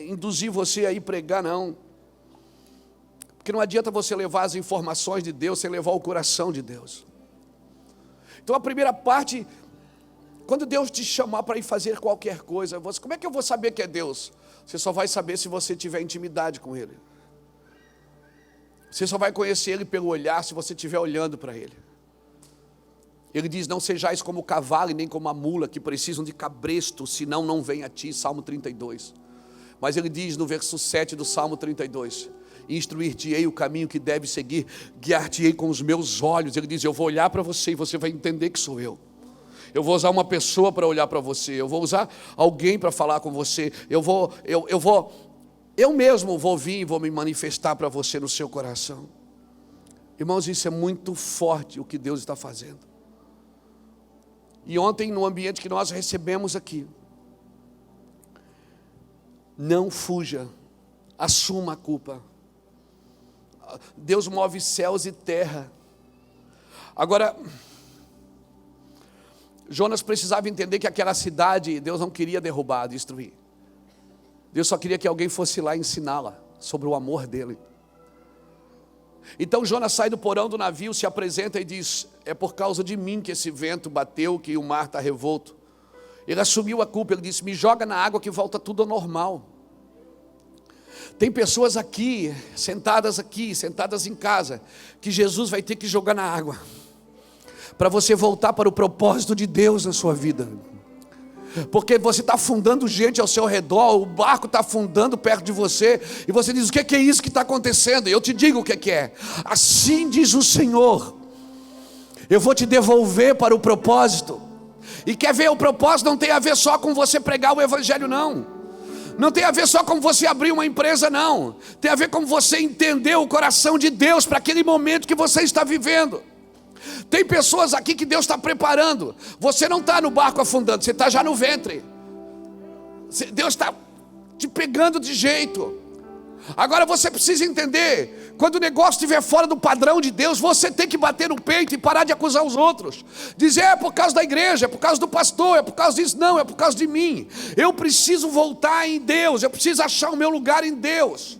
induzir você a ir pregar, não. Porque não adianta você levar as informações de Deus sem levar o coração de Deus. Então a primeira parte, quando Deus te chamar para ir fazer qualquer coisa, como é que eu vou saber que é Deus? Você só vai saber se você tiver intimidade com Ele. Você só vai conhecer Ele pelo olhar, se você estiver olhando para Ele. Ele diz, não sejais como o cavalo e nem como a mula, que precisam de cabresto, senão não vem a ti, Salmo 32. Mas ele diz no verso 7 do Salmo 32, instruir-te-ei o caminho que deve seguir, guiar-te-ei com os meus olhos. Ele diz, eu vou olhar para você e você vai entender que sou eu. Eu vou usar uma pessoa para olhar para você, eu vou usar alguém para falar com você, eu mesmo vou vir e vou me manifestar para você no seu coração. Irmãos, isso é muito forte o que Deus está fazendo. E ontem, no ambiente que nós recebemos aqui, não fuja, assuma a culpa. Deus move céus e terra. Agora, Jonas precisava entender que aquela cidade, Deus não queria derrubar, destruir. Deus só queria que alguém fosse lá ensiná-la sobre o amor dele. Então Jonas sai do porão do navio, se apresenta e diz, é por causa de mim que esse vento bateu, que o mar está revolto. Ele assumiu a culpa, ele disse, me joga na água que volta tudo ao normal. Tem pessoas aqui, sentadas em casa, que Jesus vai ter que jogar na água, para você voltar para o propósito de Deus na sua vida. Porque você está afundando gente ao seu redor, o barco está afundando perto de você, e você diz: o que é isso que está acontecendo? E eu te digo o que é. Assim diz o Senhor: eu vou te devolver para o propósito. E quer ver, o propósito não tem a ver só com você pregar o evangelho, não tem a ver só com você abrir uma empresa, não. Tem a ver com você entender o coração de Deus para aquele momento que você está vivendo. Tem pessoas aqui que Deus está preparando. Você não está no barco afundando, você está já no ventre. Deus está te pegando de jeito. Agora você precisa entender: quando o negócio estiver fora do padrão de Deus, você tem que bater no peito e parar de acusar os outros. Dizer: é por causa da igreja, é por causa do pastor, é por causa disso. Não, é por causa de mim. Eu preciso voltar em Deus, eu preciso achar o meu lugar em Deus.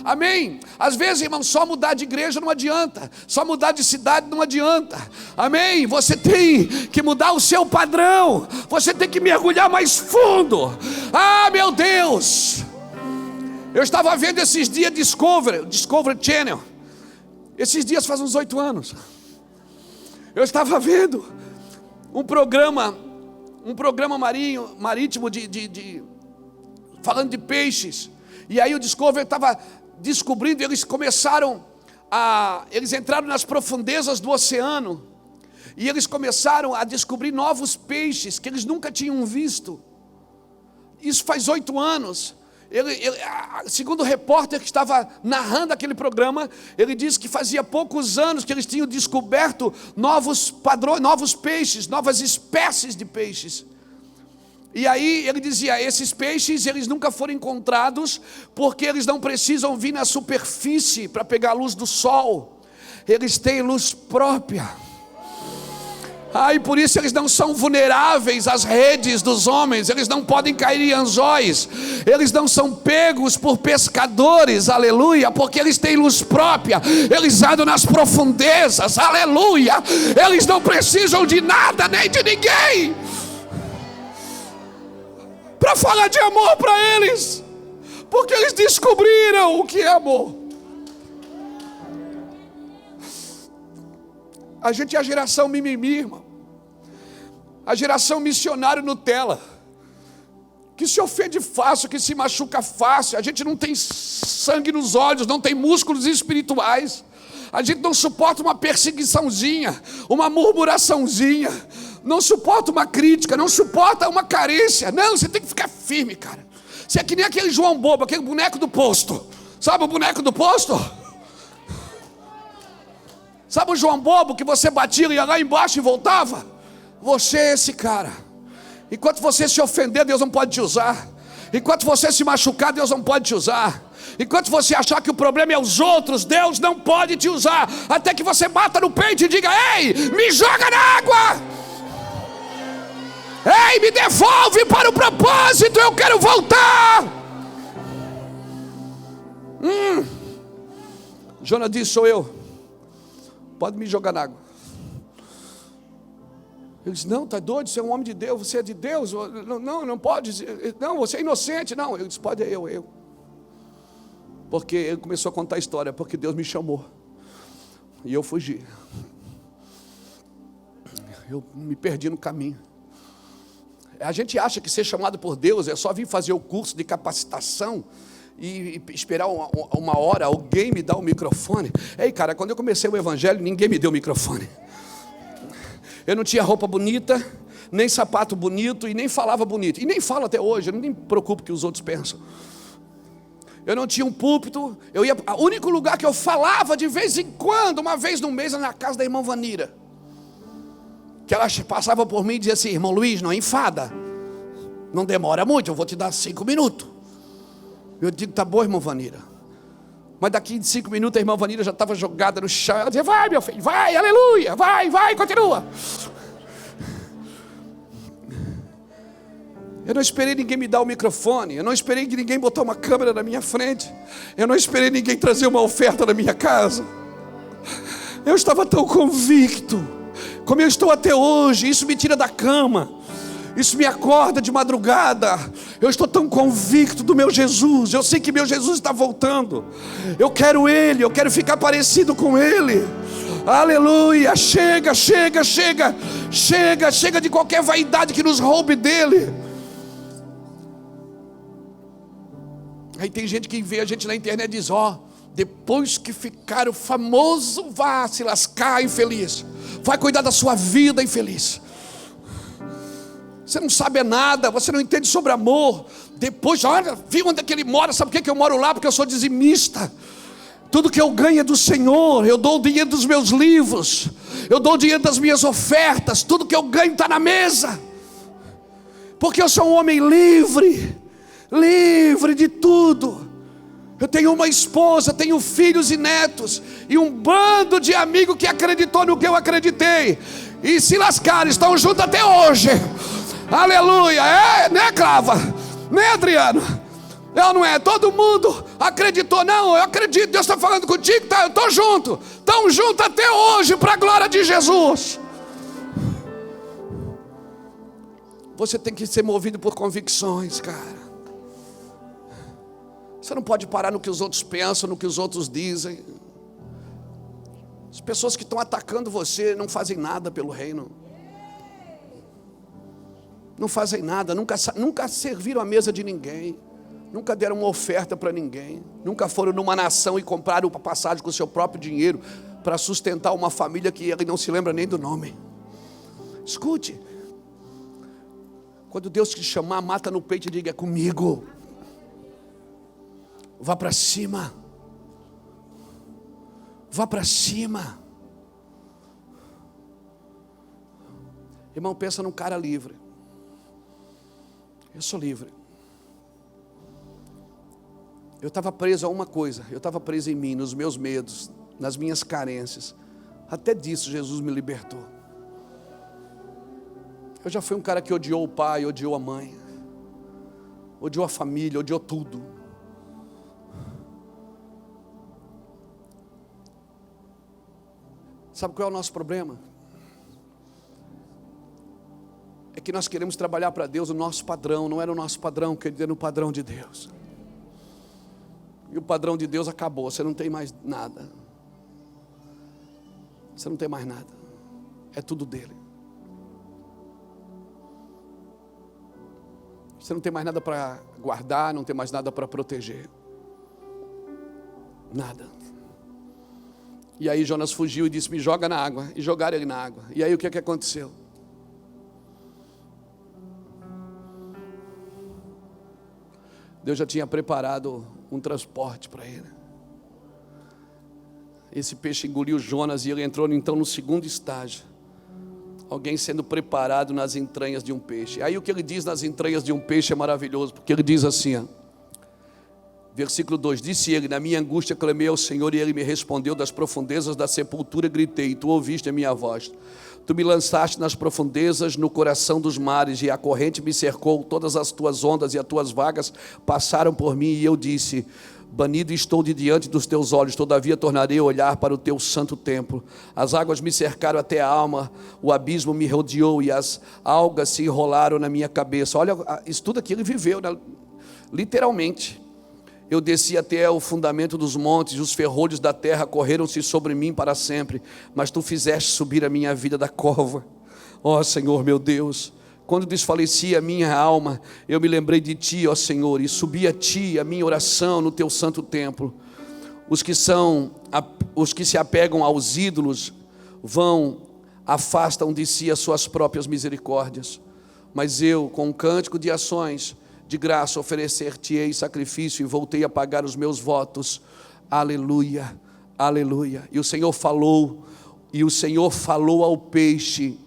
Amém? Às vezes, irmão, só mudar de igreja não adianta, só mudar de cidade não adianta. Amém? Você tem que mudar o seu padrão, você tem que mergulhar mais fundo. Ah, meu Deus! Eu estava vendo esses dias Discovery Channel. Esses dias faz uns 8 anos. Eu estava vendo um programa marítimo falando de peixes. E aí o Discovery estava descobrindo, eles entraram nas profundezas do oceano, e eles começaram a descobrir novos peixes que eles nunca tinham visto. Isso faz 8 anos. Segundo o repórter que estava narrando aquele programa, ele disse que fazia poucos anos que eles tinham descoberto novos padrões, novos peixes, novas espécies de peixes. E aí ele dizia: esses peixes, eles nunca foram encontrados, porque eles não precisam vir na superfície para pegar a luz do sol. Eles têm luz própria. E por isso eles não são vulneráveis às redes dos homens, eles não podem cair em anzóis, eles não são pegos por pescadores, aleluia, porque eles têm luz própria, eles andam nas profundezas, aleluia, eles não precisam de nada nem de ninguém para falar de amor para eles, porque eles descobriram o que é amor. A gente é a geração mimimi, irmão. A geração missionário Nutella, que se ofende fácil, que se machuca fácil. A gente não tem sangue nos olhos, não tem músculos espirituais. A gente não suporta uma perseguiçãozinha, uma murmuraçãozinha. Não suporta uma crítica, não suporta uma carência. Não, você tem que ficar firme, cara. Você é que nem aquele João Bobo, aquele boneco do posto. Sabe o boneco do posto? Sabe o João Bobo que você batia e ia lá embaixo e voltava? Você é esse cara. Enquanto você se ofender, Deus não pode te usar. Enquanto você se machucar, Deus não pode te usar. Enquanto você achar que o problema é os outros, Deus não pode te usar. Até que você bata no peito e diga: ei, me joga na água. Ei, me devolve para o propósito, eu quero voltar. Jonas disse: sou eu. Pode me jogar na água. Ele disse: não, está doido, você é um homem de Deus, você é de Deus. Não pode, não, você é inocente. Não, ele disse: pode, eu. Porque ele começou a contar a história, porque Deus me chamou, e eu fugi. Eu me perdi no caminho. A gente acha que ser chamado por Deus é só vir fazer o curso de capacitação e esperar uma hora alguém me dar o microfone. Ei, cara, quando eu comecei o evangelho, ninguém me deu o microfone. Eu não tinha roupa bonita, nem sapato bonito, e nem falava bonito. E nem falo até hoje, eu nem me preocupo o que os outros pensam. Eu não tinha um púlpito. O único lugar que eu falava de vez em quando, uma vez no mês, era na casa da irmã Vanira. Que ela passava por mim e dizia assim: irmão Luiz, não enfada, não demora muito, eu vou te dar 5 minutos. Eu digo: tá bom, irmã Vanira. Mas daqui de 5 minutos a irmã Vanira já estava jogada no chão. Ela dizia: vai, meu filho, vai, aleluia, vai, continua. Eu não esperei ninguém me dar o microfone, eu não esperei que ninguém botar uma câmera na minha frente, eu não esperei ninguém trazer uma oferta na minha casa. Eu estava tão convicto, como eu estou até hoje. Isso me tira da cama, Isso me acorda de madrugada. Eu estou tão convicto do meu Jesus. Eu sei que meu Jesus está voltando. Eu quero Ele, eu quero ficar parecido com Ele. Aleluia, chega de qualquer vaidade que nos roube dele. Aí tem gente que vê a gente na internet e diz: depois que ficar o famoso, vá se lascar, infeliz. Vai cuidar da sua vida, infeliz. Você não sabe nada, você não entende sobre amor. Depois, olha, viu onde é que ele mora? Sabe por que eu moro lá? Porque eu sou dizimista. Tudo que eu ganho é do Senhor. Eu dou o dinheiro dos meus livros, eu dou o dinheiro das minhas ofertas. Tudo que eu ganho está na mesa. Porque eu sou um homem livre de tudo. Eu tenho uma esposa, tenho filhos e netos, e um bando de amigos que acreditou no que eu acreditei, e se lascaram, estão juntos até hoje. Aleluia, né, Clava? Né, Adriano? Não é? Todo mundo acreditou. Não, eu acredito, Deus está falando contigo, tá, eu estou junto. Estão juntos até hoje, para a glória de Jesus. Você tem que ser movido por convicções, cara. Você não pode parar no que os outros pensam, no que os outros dizem. As pessoas que estão atacando você não fazem nada pelo reino. Não fazem nada, nunca serviram a mesa de ninguém, nunca deram uma oferta para ninguém, nunca foram numa nação e compraram uma passagem com o seu próprio dinheiro para sustentar uma família que ele não se lembra nem do nome. Escute, quando Deus te chamar, mata no peito e diga: é comigo. Vá para cima. Vá para cima. Irmão, pensa num cara livre. Eu sou livre. Eu estava preso a uma coisa. Eu estava preso em mim, nos meus medos, nas minhas carências. Até disso Jesus me libertou. Eu já fui um cara que odiou o pai, odiou a mãe, odiou a família, odiou tudo. Sabe qual é o nosso problema? É que nós queremos trabalhar para Deus o nosso padrão. Não era o nosso padrão, querido, era o padrão de Deus. E o padrão de Deus acabou, você não tem mais nada. Você não tem mais nada. É tudo dele. Você não tem mais nada para guardar, não tem mais nada para proteger. Nada. E aí Jonas fugiu e disse: me joga na água. E jogaram ele na água. E aí o que aconteceu? Deus já tinha preparado um transporte para ele. Esse peixe engoliu Jonas e ele entrou então no segundo estágio. Alguém sendo preparado nas entranhas de um peixe. Aí o que ele diz nas entranhas de um peixe é maravilhoso, porque ele diz assim, versículo 2, disse ele: na minha angústia clamei ao Senhor e ele me respondeu, das profundezas da sepultura gritei, e tu ouviste a minha voz. Tu me lançaste nas profundezas, no coração dos mares, e a corrente me cercou, todas as tuas ondas e as tuas vagas passaram por mim, e eu disse: banido estou de diante dos teus olhos, todavia tornarei a olhar para o teu santo templo. As águas me cercaram até a alma, o abismo me rodeou e as algas se enrolaram na minha cabeça. Olha, isso tudo aqui ele viveu, né? Literalmente. Eu desci até o fundamento dos montes, e os ferrolhos da terra correram-se sobre mim para sempre, mas tu fizeste subir a minha vida da cova. Ó Senhor meu Deus, quando desfalecia a minha alma, eu me lembrei de ti, ó Senhor, e subi a ti a minha oração no teu santo templo. Os que se apegam aos ídolos afastam de si as suas próprias misericórdias. Mas eu, com um cântico de ações de graça, oferecer-te-ei sacrifício, e voltei a pagar os meus votos. Aleluia, aleluia. E o Senhor falou ao peixe,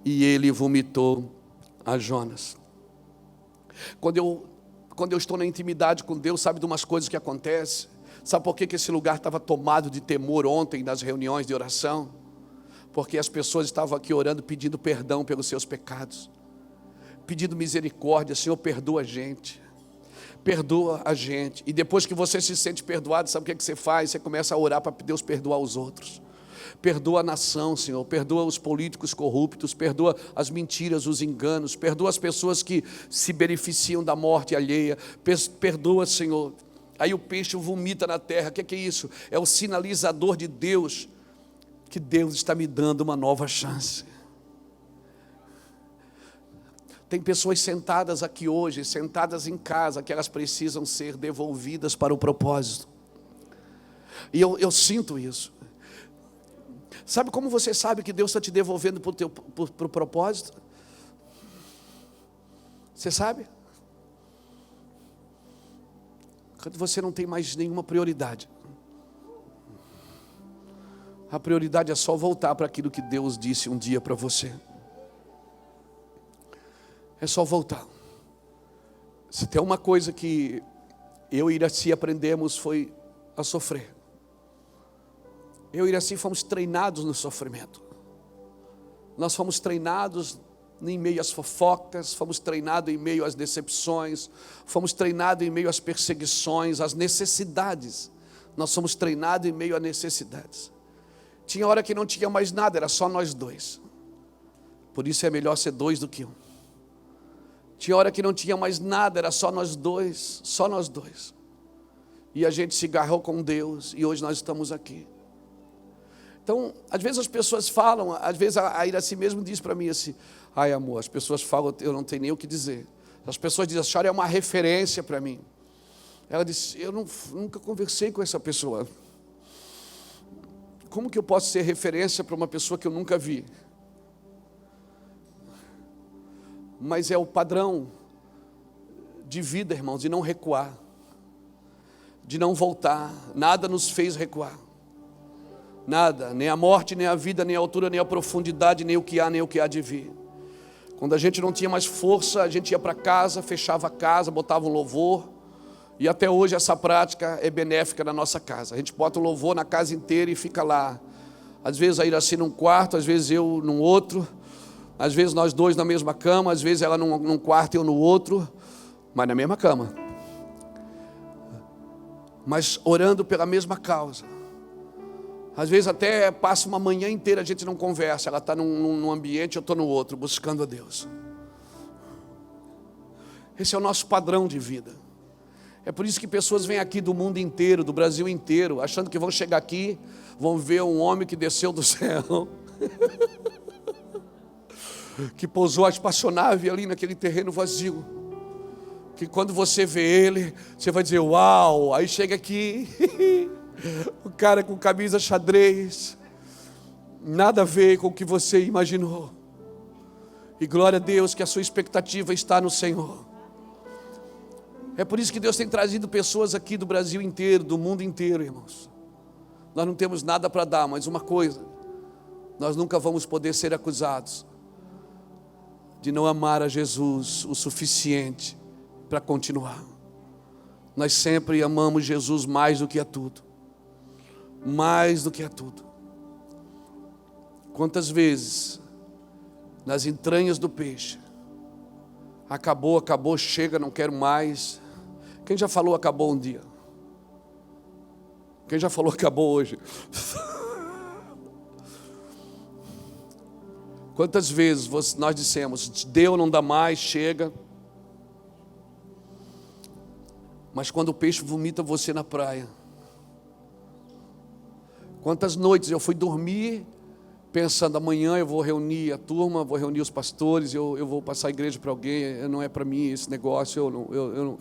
e ele vomitou a Jonas. Quando eu estou na intimidade com Deus, sabe de umas coisas que acontecem? Sabe por que esse lugar estava tomado de temor ontem nas reuniões de oração? Porque as pessoas estavam aqui orando, pedindo perdão pelos seus pecados, pedindo misericórdia. Senhor, perdoa a gente, perdoa a gente. E depois que você se sente perdoado, sabe o que você faz? Você começa a orar para Deus perdoar os outros. Perdoa a nação, Senhor. Perdoa os políticos corruptos. Perdoa as mentiras, os enganos. Perdoa as pessoas que se beneficiam da morte alheia. Perdoa, Senhor. Aí o peixe vomita na terra. O que é isso? É o sinalizador de Deus, que Deus está me dando uma nova chance. Tem pessoas sentadas aqui hoje, sentadas em casa, que elas precisam ser devolvidas para o propósito. E eu sinto isso. Sabe como você sabe que Deus está te devolvendo para o propósito? Você sabe? Quando você não tem mais nenhuma prioridade. A prioridade é só voltar para aquilo que Deus disse um dia para você. É só voltar. Se tem uma coisa que eu e Iraci aprendemos foi a sofrer. Eu e Iraci fomos treinados no sofrimento. Nós fomos treinados em meio às fofocas, fomos treinados em meio às decepções, fomos treinados em meio às perseguições, às necessidades. Nós somos treinados em meio a necessidades. Tinha hora que não tinha mais nada, era só nós dois. Por isso é melhor ser dois do que um. Tinha hora que não tinha mais nada, era só nós dois, só nós dois. E a gente se agarrou com Deus e hoje nós estamos aqui. Então, às vezes as pessoas falam, às vezes a Iraci mesmo diz para mim assim, ai amor, as pessoas falam, eu não tenho nem o que dizer. As pessoas dizem, a senhora é uma referência para mim. Ela disse, eu nunca conversei com essa pessoa. Como que eu posso ser referência para uma pessoa que eu nunca vi? Mas é o padrão de vida, irmãos, de não recuar, de não voltar. Nada nos fez recuar. Nada, nem a morte, nem a vida, nem a altura, nem a profundidade, nem o que há, nem o que há de vir. Quando a gente não tinha mais força, a gente ia para casa, fechava a casa, botava um louvor. E até hoje essa prática é benéfica na nossa casa. A gente bota o louvor na casa inteira e fica lá. Às vezes a Iraci num quarto, às vezes eu num outro. Às vezes nós dois na mesma cama, às vezes ela num quarto e eu no outro, mas na mesma cama. Mas orando pela mesma causa. Às vezes até passa uma manhã inteira, a gente não conversa. Ela está num ambiente, eu estou no outro, buscando a Deus. Esse é o nosso padrão de vida. É por isso que pessoas vêm aqui do mundo inteiro, do Brasil inteiro, achando que vão chegar aqui, vão ver um homem que desceu do céu. Que pousou a espaçonave ali naquele terreno vazio, que quando você vê ele, você vai dizer, uau, aí chega aqui, o cara com camisa xadrez, nada a ver com o que você imaginou, e glória a Deus que a sua expectativa está no Senhor. É por isso que Deus tem trazido pessoas aqui do Brasil inteiro, do mundo inteiro, irmãos. Nós não temos nada para dar, mas uma coisa, nós nunca vamos poder ser acusados de não amar a Jesus o suficiente para continuar. Nós sempre amamos Jesus mais do que a tudo. Mais do que a tudo. Quantas vezes, nas entranhas do peixe, acabou, chega, não quero mais. Quem já falou acabou um dia? Quem já falou acabou hoje? Quantas vezes nós dissemos, deu, não dá mais, chega. Mas quando o peixe vomita você na praia. Quantas noites eu fui dormir pensando, amanhã eu vou reunir a turma, vou reunir os pastores, eu vou passar a igreja para alguém, não é para mim esse negócio,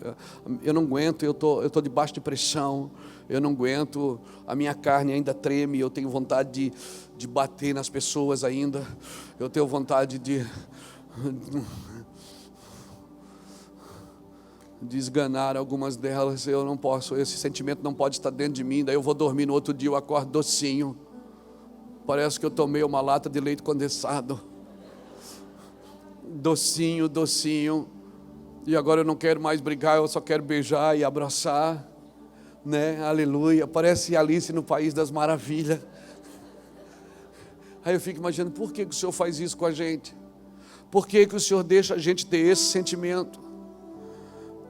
eu não aguento, eu tô debaixo de pressão, eu não aguento, a minha carne ainda treme, eu tenho vontade de bater nas pessoas ainda, eu tenho vontade de esganar algumas delas, eu não posso, esse sentimento não pode estar dentro de mim, daí eu vou dormir, no outro dia eu acordo docinho, parece que eu tomei uma lata de leite condensado, docinho, docinho, e agora eu não quero mais brigar, eu só quero beijar e abraçar, né? Aleluia, parece Alice no País das Maravilhas. Aí eu fico imaginando, por que o Senhor faz isso com a gente? Por que o Senhor deixa a gente ter esse sentimento?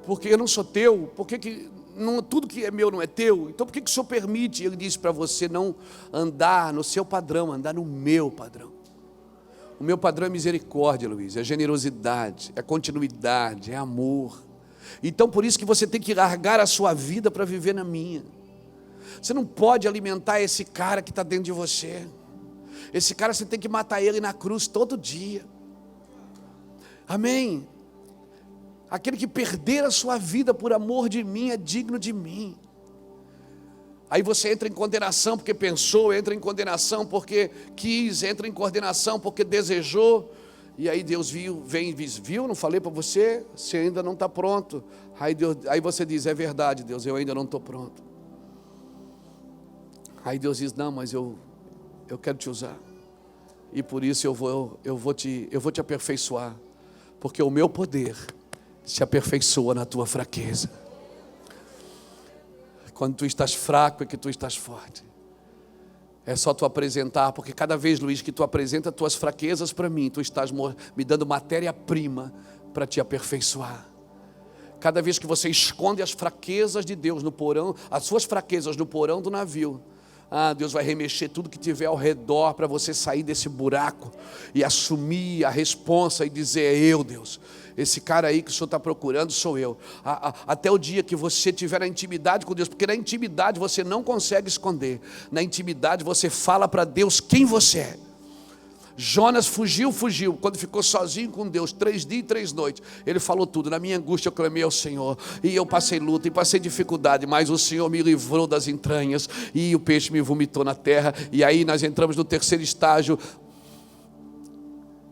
Porque eu não sou teu, por que tudo que é meu não é teu, então por que o Senhor permite? Ele disse para você não andar no seu padrão, andar no meu padrão. O meu padrão é misericórdia, Luiz, é generosidade, é continuidade, é amor. Então por isso que você tem que largar a sua vida para viver na minha. Você não pode alimentar esse cara que está dentro de você. Esse cara você tem que matar ele na cruz todo dia. Amém? Aquele que perder a sua vida por amor de mim é digno de mim. Aí você entra em condenação porque pensou, entra em condenação porque quis, entra em condenação porque desejou. E aí Deus vem e diz, viu, não falei para você? Você ainda não está pronto. Aí você diz, é verdade Deus, eu ainda não estou pronto. Aí Deus diz, não, mas eu quero te usar. E por isso eu vou te aperfeiçoar. Porque o meu poder se aperfeiçoa na tua fraqueza. Quando tu estás fraco é que tu estás forte. É só tu apresentar, porque cada vez, Luiz, que tu apresenta tuas fraquezas para mim, tu estás me dando matéria-prima para te aperfeiçoar. Cada vez que você esconde as fraquezas de Deus no porão, as suas fraquezas no porão do navio, Deus vai remexer tudo que tiver ao redor para você sair desse buraco e assumir a responsa e dizer, é eu, Deus. Esse cara aí que o Senhor está procurando sou eu. Até o dia que você tiver a intimidade com Deus, porque na intimidade você não consegue esconder. Na intimidade você fala para Deus quem você é. Jonas fugiu, quando ficou sozinho com Deus, 3 dias e 3 noites, ele falou tudo, na minha angústia eu clamei ao Senhor, e eu passei luta, e passei dificuldade, mas o Senhor me livrou das entranhas, e o peixe me vomitou na terra, e aí nós entramos no terceiro estágio,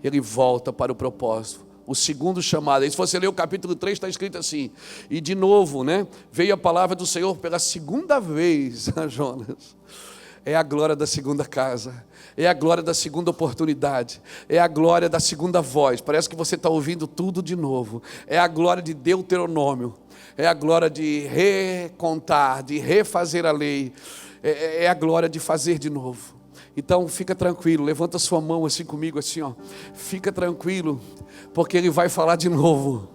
ele volta para o propósito, o segundo chamado. Aí se você ler o capítulo 3, está escrito assim, e de novo, veio a palavra do Senhor pela segunda vez a Jonas. É a glória da segunda casa, é a glória da segunda oportunidade, é a glória da segunda voz. Parece que você está ouvindo tudo de novo. É a glória de Deuteronômio, é a glória de recontar, de refazer a lei, é a glória de fazer de novo. Então fica tranquilo, levanta sua mão assim comigo, assim, ó. Fica tranquilo, porque Ele vai falar de novo.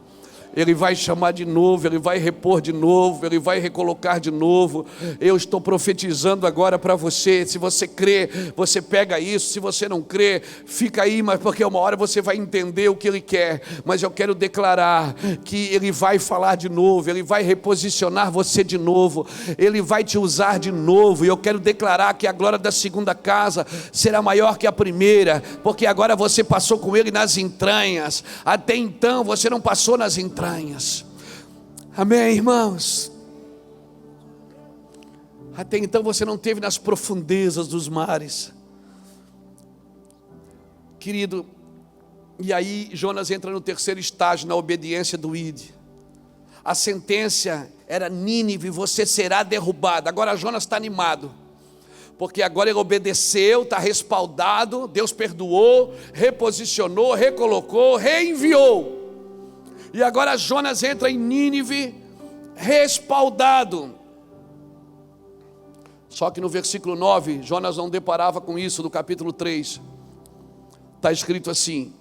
Ele vai chamar de novo, Ele vai repor de novo, Ele vai recolocar de novo. Eu estou profetizando agora para você. Se você crê, você pega isso. Se você não crê, fica aí, mas porque uma hora você vai entender o que Ele quer. Mas eu quero declarar que Ele vai falar de novo, Ele vai reposicionar você de novo, Ele vai te usar de novo. E eu quero declarar que a glória da segunda casa será maior que a primeira, porque agora você passou com Ele nas entranhas. Até então você não passou nas entranhas. Amém, irmãos? Até então você não esteve nas profundezas dos mares, querido. E aí Jonas entra no terceiro estágio, na obediência do ID. A sentença era Nínive, você será derrubado. Agora Jonas está animado, porque agora ele obedeceu, está respaldado. Deus perdoou, reposicionou, recolocou, reenviou. E agora Jonas entra em Nínive respaldado. Só que no versículo 9, Jonas não deparava com isso. No capítulo 3 está escrito assim: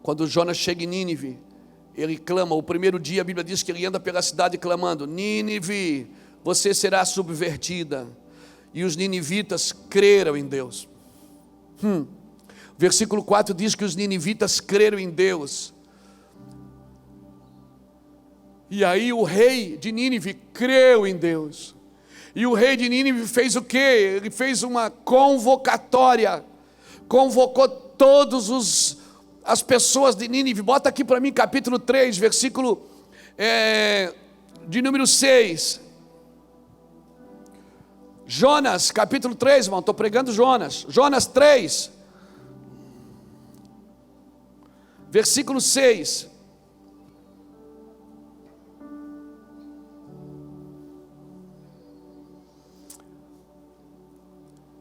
quando Jonas chega em Nínive, ele clama. O primeiro dia a Bíblia diz que ele anda pela cidade clamando: Nínive, você será subvertida. E os ninivitas creram em Deus. Versículo 4 diz que os ninivitas creram em Deus. E aí o rei de Nínive creu em Deus. E o rei de Nínive fez o quê? Ele fez uma convocatória. Convocou todas as pessoas de Nínive. Bota aqui para mim capítulo 3, versículo de número 6. Jonas, capítulo 3, irmão. Estou pregando Jonas. Jonas 3. Versículo 6.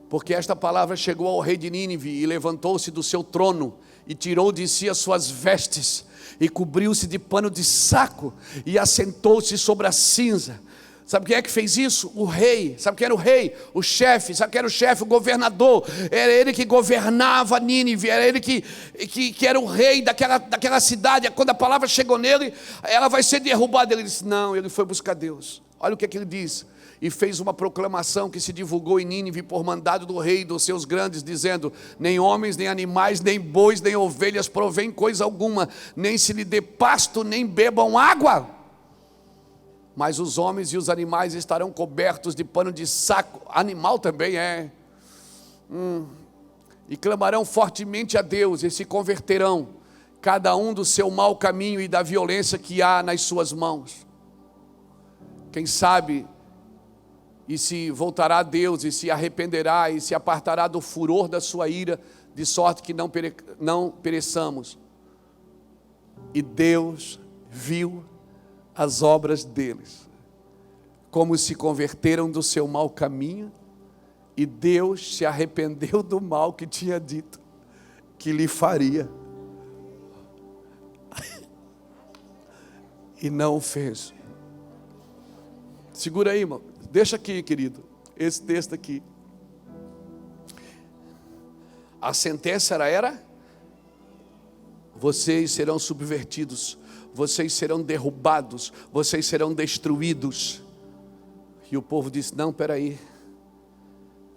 Porque esta palavra chegou ao rei de Nínive, e levantou-se do seu trono, e tirou de si as suas vestes, e cobriu-se de pano de saco, e assentou-se sobre a cinza. Sabe quem é que fez isso? O rei. Sabe quem era o rei? O chefe. Sabe quem era o chefe? O governador. Era ele que governava Nínive. Era ele que era o rei daquela cidade. Quando a palavra chegou nele, ela vai ser derrubada. Ele disse, não, ele foi buscar Deus. Olha o que ele diz. E fez uma proclamação que se divulgou em Nínive por mandado do rei e dos seus grandes, dizendo, nem homens, nem animais, nem bois, nem ovelhas provém coisa alguma, nem se lhe dê pasto, nem bebam água. Mas os homens e os animais estarão cobertos de pano de saco, animal também é, e clamarão fortemente a Deus, e se converterão, cada um do seu mau caminho e da violência que há nas suas mãos. Quem sabe, e se voltará a Deus, e se arrependerá, e se apartará do furor da sua ira, de sorte que não pereçamos. E Deus viu as obras deles, como se converteram do seu mau caminho, e Deus se arrependeu do mal que tinha dito que lhe faria, e não o fez. Segura aí, irmão, deixa aqui, querido, esse texto aqui. A sentença era: vocês serão subvertidos, vocês serão derrubados, vocês serão destruídos. E o povo disse, não, espera aí,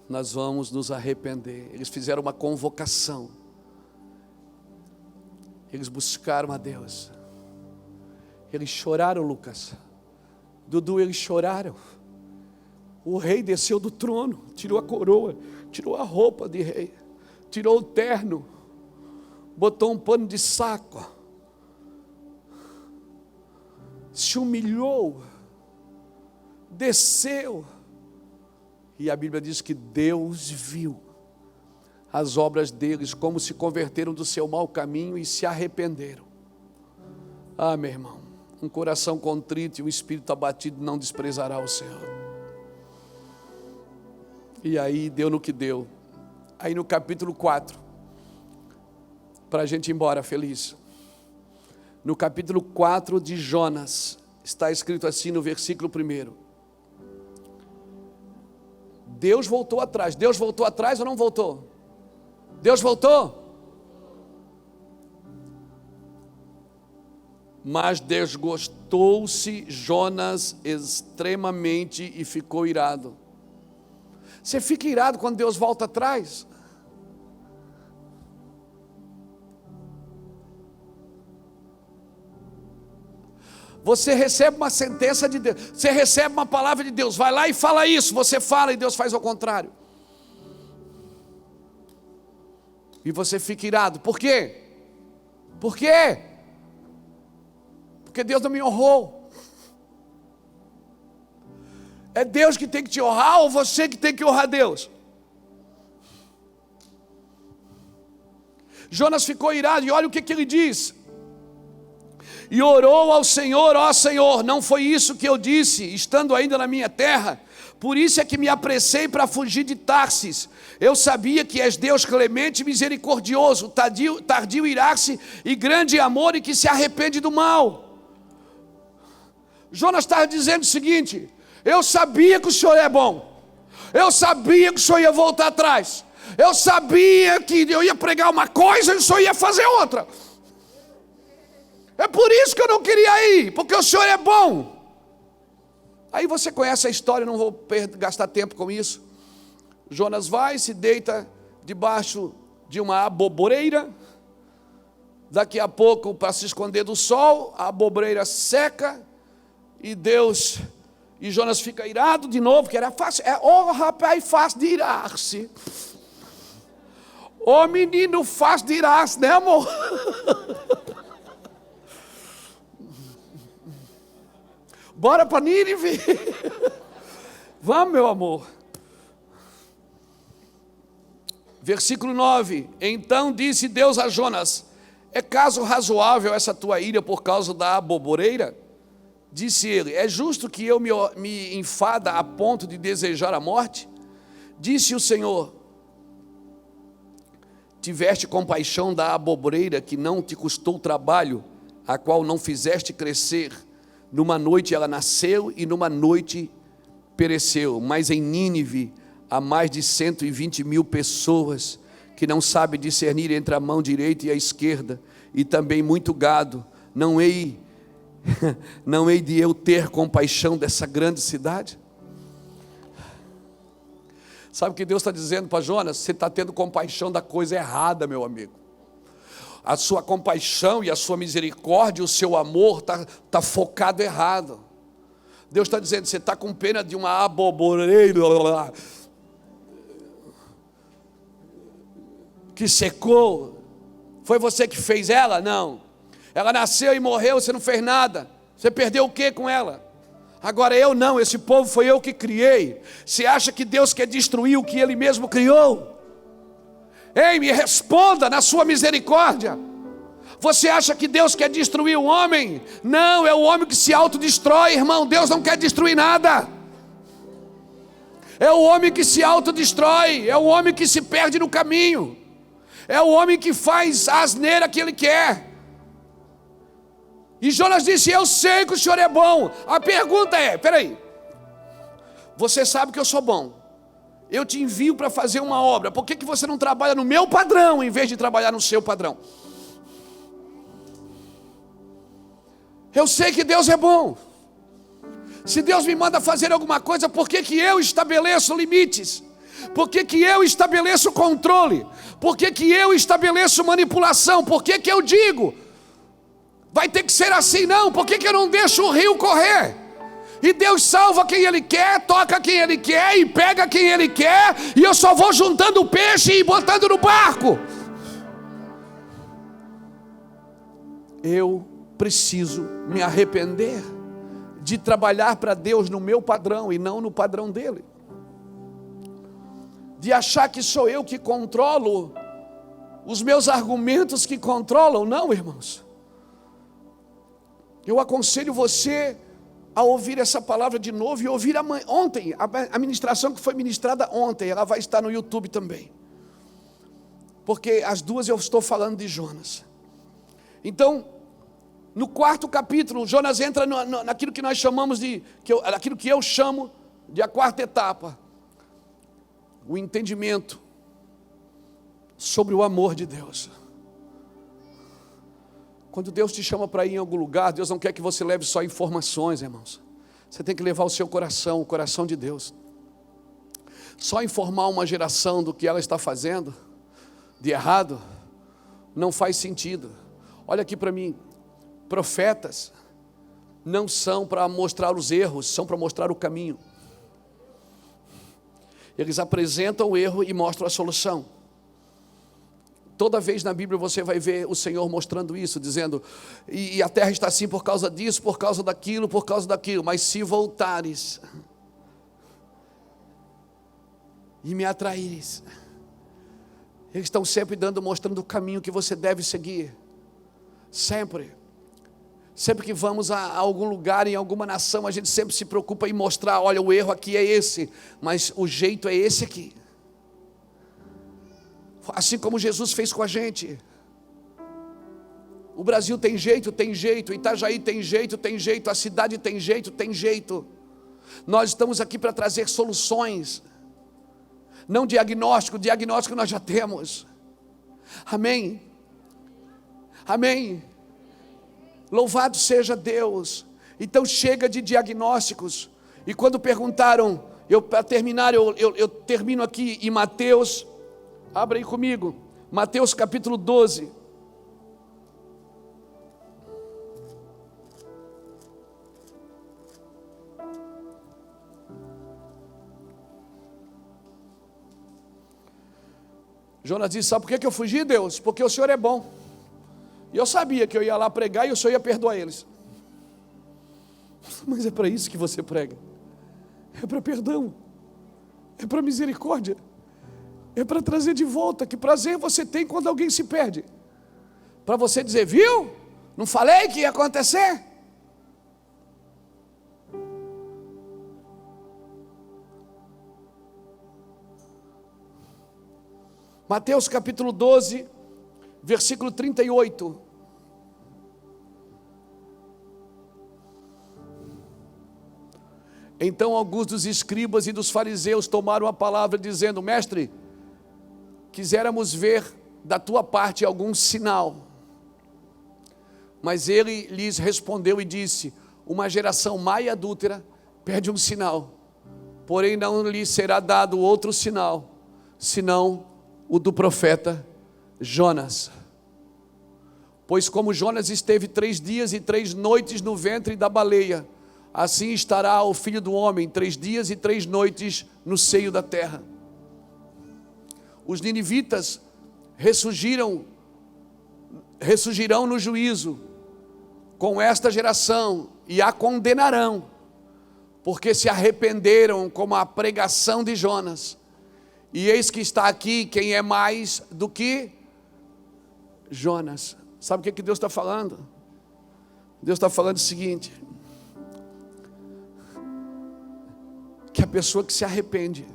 nós vamos nos arrepender. Eles fizeram uma convocação, eles buscaram a Deus, eles choraram, Lucas, Dudu, eles choraram. O rei desceu do trono, tirou a coroa, tirou a roupa de rei, tirou o terno, botou um pano de saco, se humilhou, desceu, e a Bíblia diz que Deus viu as obras deles, como se converteram do seu mau caminho e se arrependeram. Ah, meu irmão, um coração contrito e um espírito abatido não desprezará o Senhor. E aí deu no que deu. Aí no capítulo 4, para a gente ir embora feliz, no capítulo 4 de Jonas, está escrito assim no versículo 1: Deus voltou atrás. Deus voltou atrás ou não voltou? Deus voltou? Mas desgostou-se Jonas extremamente e ficou irado. Você fica irado quando Deus volta atrás? Você recebe uma sentença de Deus, você recebe uma palavra de Deus, vai lá e fala isso, você fala e Deus faz ao contrário. E você fica irado, por quê? Por quê? Porque Deus não me honrou. É Deus que tem que te honrar ou você que tem que honrar Deus? Jonas ficou irado e olha o que ele diz. E orou ao Senhor, ó Senhor, não foi isso que eu disse, estando ainda na minha terra? Por isso é que me apressei para fugir de Tarsis. Eu sabia que és Deus clemente e misericordioso, tardio irar-se e grande amor, e que se arrepende do mal. Jonas estava dizendo o seguinte: eu sabia que o Senhor é bom, eu sabia que o Senhor ia voltar atrás, eu sabia que eu ia pregar uma coisa e o Senhor ia fazer outra. É por isso que eu não queria ir, porque o Senhor é bom. Aí você conhece a história, não vou gastar tempo com isso. Jonas vai, se deita debaixo de uma aboboreira. Daqui a pouco, para se esconder do sol, a aboboreira seca e Jonas fica irado de novo, que era fácil. Rapaz, fácil de irar-se. Menino, fácil de irar-se, né, amor? Bora para Nínive. Vamos, meu amor. Versículo 9. Então disse Deus a Jonas: é caso razoável essa tua ira por causa da aboboreira? Disse ele: é justo que eu me enfada a ponto de desejar a morte? Disse o Senhor: tiveste compaixão da aboboreira que não te custou trabalho, a qual não fizeste crescer. Numa noite ela nasceu e numa noite pereceu, mas em Nínive há mais de 120.000 pessoas que não sabem discernir entre a mão direita e a esquerda, e também muito gado. Não hei de eu ter compaixão dessa grande cidade? Sabe o que Deus está dizendo para Jonas? Você está tendo compaixão da coisa errada, meu amigo. A sua compaixão e a sua misericórdia, o seu amor está focado errado. Deus está dizendo, você está com pena de uma aboboreira que secou. Foi você que fez ela? Não. Ela nasceu e morreu, você não fez nada. Você perdeu o que com ela? Agora eu não, esse povo foi eu que criei. Você acha que Deus quer destruir o que Ele mesmo criou? Ei, me responda na sua misericórdia. Você acha que Deus quer destruir o homem? Não, é o homem que se autodestrói, irmão. Deus não quer destruir nada. É o homem que se autodestrói, é o homem que se perde no caminho, é o homem que faz a asneira que ele quer. E Jonas disse, eu sei que o Senhor é bom. A pergunta é, peraí, você sabe que eu sou bom, eu te envio para fazer uma obra, por que você não trabalha no meu padrão, em vez de trabalhar no seu padrão? Eu sei que Deus é bom. Se Deus me manda fazer alguma coisa, por que eu estabeleço limites? Por que eu estabeleço controle? Por que eu estabeleço manipulação? Por que eu digo, vai ter que ser assim? Não, por que eu não deixo o rio correr? E Deus salva quem Ele quer, toca quem Ele quer e pega quem Ele quer, e eu só vou juntando o peixe e botando no barco. Eu preciso me arrepender de trabalhar para Deus no meu padrão e não no padrão dele, de achar que sou eu que controlo, os meus argumentos que controlam. Não, irmãos, eu aconselho você a ouvir essa palavra de novo e ouvir ontem, a ministração que foi ministrada ontem, ela vai estar no YouTube também, porque as duas eu estou falando de Jonas. Então, no 4º capítulo, Jonas entra naquilo que nós chamamos aquilo que eu chamo de a 4ª etapa, o entendimento sobre o amor de Deus. Quando Deus te chama para ir em algum lugar, Deus não quer que você leve só informações, irmãos. Você tem que levar o seu coração, o coração de Deus. Só informar uma geração do que ela está fazendo de errado não faz sentido. Olha aqui para mim, profetas não são para mostrar os erros, são para mostrar o caminho. Eles apresentam o erro e mostram a solução. Toda vez na Bíblia você vai ver o Senhor mostrando isso, dizendo, e a terra está assim por causa disso, por causa daquilo, mas se voltares e me atraíres. Eles estão sempre mostrando o caminho que você deve seguir. Sempre que vamos a algum lugar, em alguma nação, a gente sempre se preocupa em mostrar, olha, o erro aqui é esse, mas o jeito é esse aqui. Assim como Jesus fez com a gente. O Brasil tem jeito, Itajaí tem jeito, a cidade tem jeito. Nós estamos aqui para trazer soluções, não diagnóstico nós já temos. Amém? Amém? Louvado seja Deus. Então chega de diagnósticos. E quando perguntaram, para terminar, eu termino aqui em Mateus. Abra aí comigo, Mateus capítulo 12. Jonas disse, sabe por que eu fugi, Deus? Porque o Senhor é bom. E eu sabia que eu ia lá pregar e o Senhor ia perdoar eles. Mas é para isso que você prega. É para perdão. É para misericórdia. É para trazer de volta. Que prazer você tem quando alguém se perde? Para você dizer, viu? Não falei que ia acontecer? Mateus capítulo 12, versículo 38. Então alguns dos escribas e dos fariseus tomaram a palavra, dizendo: Mestre, quiséramos ver da tua parte algum sinal. Mas ele lhes respondeu e disse: uma geração má e adúltera pede um sinal, porém não lhe será dado outro sinal, senão o do profeta Jonas. Pois como Jonas esteve 3 dias e 3 noites no ventre da baleia, assim estará o Filho do Homem 3 dias e 3 noites no seio da terra. Os ninivitas ressurgirão no juízo com esta geração e a condenarão, porque se arrependeram como a pregação de Jonas. E eis que está aqui quem é mais do que Jonas. Sabe o que Deus está falando? Deus está falando o seguinte: que a pessoa que se arrepende,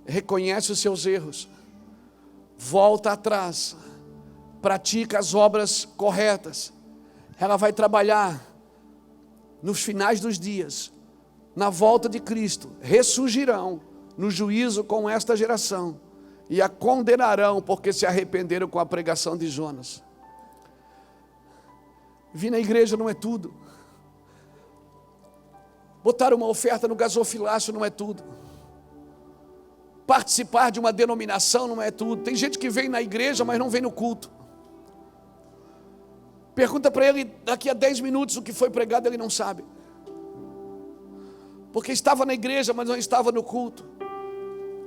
reconhece os seus erros, volta atrás, pratica as obras corretas, ela vai trabalhar nos finais dos dias, na volta de Cristo, ressurgirão no juízo com esta geração e a condenarão porque se arrependeram com a pregação de Jonas. Vir na igreja não é tudo. Botar uma oferta no gasofilácio não é tudo. Participar de uma denominação não é tudo. Tem gente que vem na igreja, mas não vem no culto. Pergunta para ele daqui a 10 minutos o que foi pregado, ele não sabe. Porque estava na igreja, mas não estava no culto.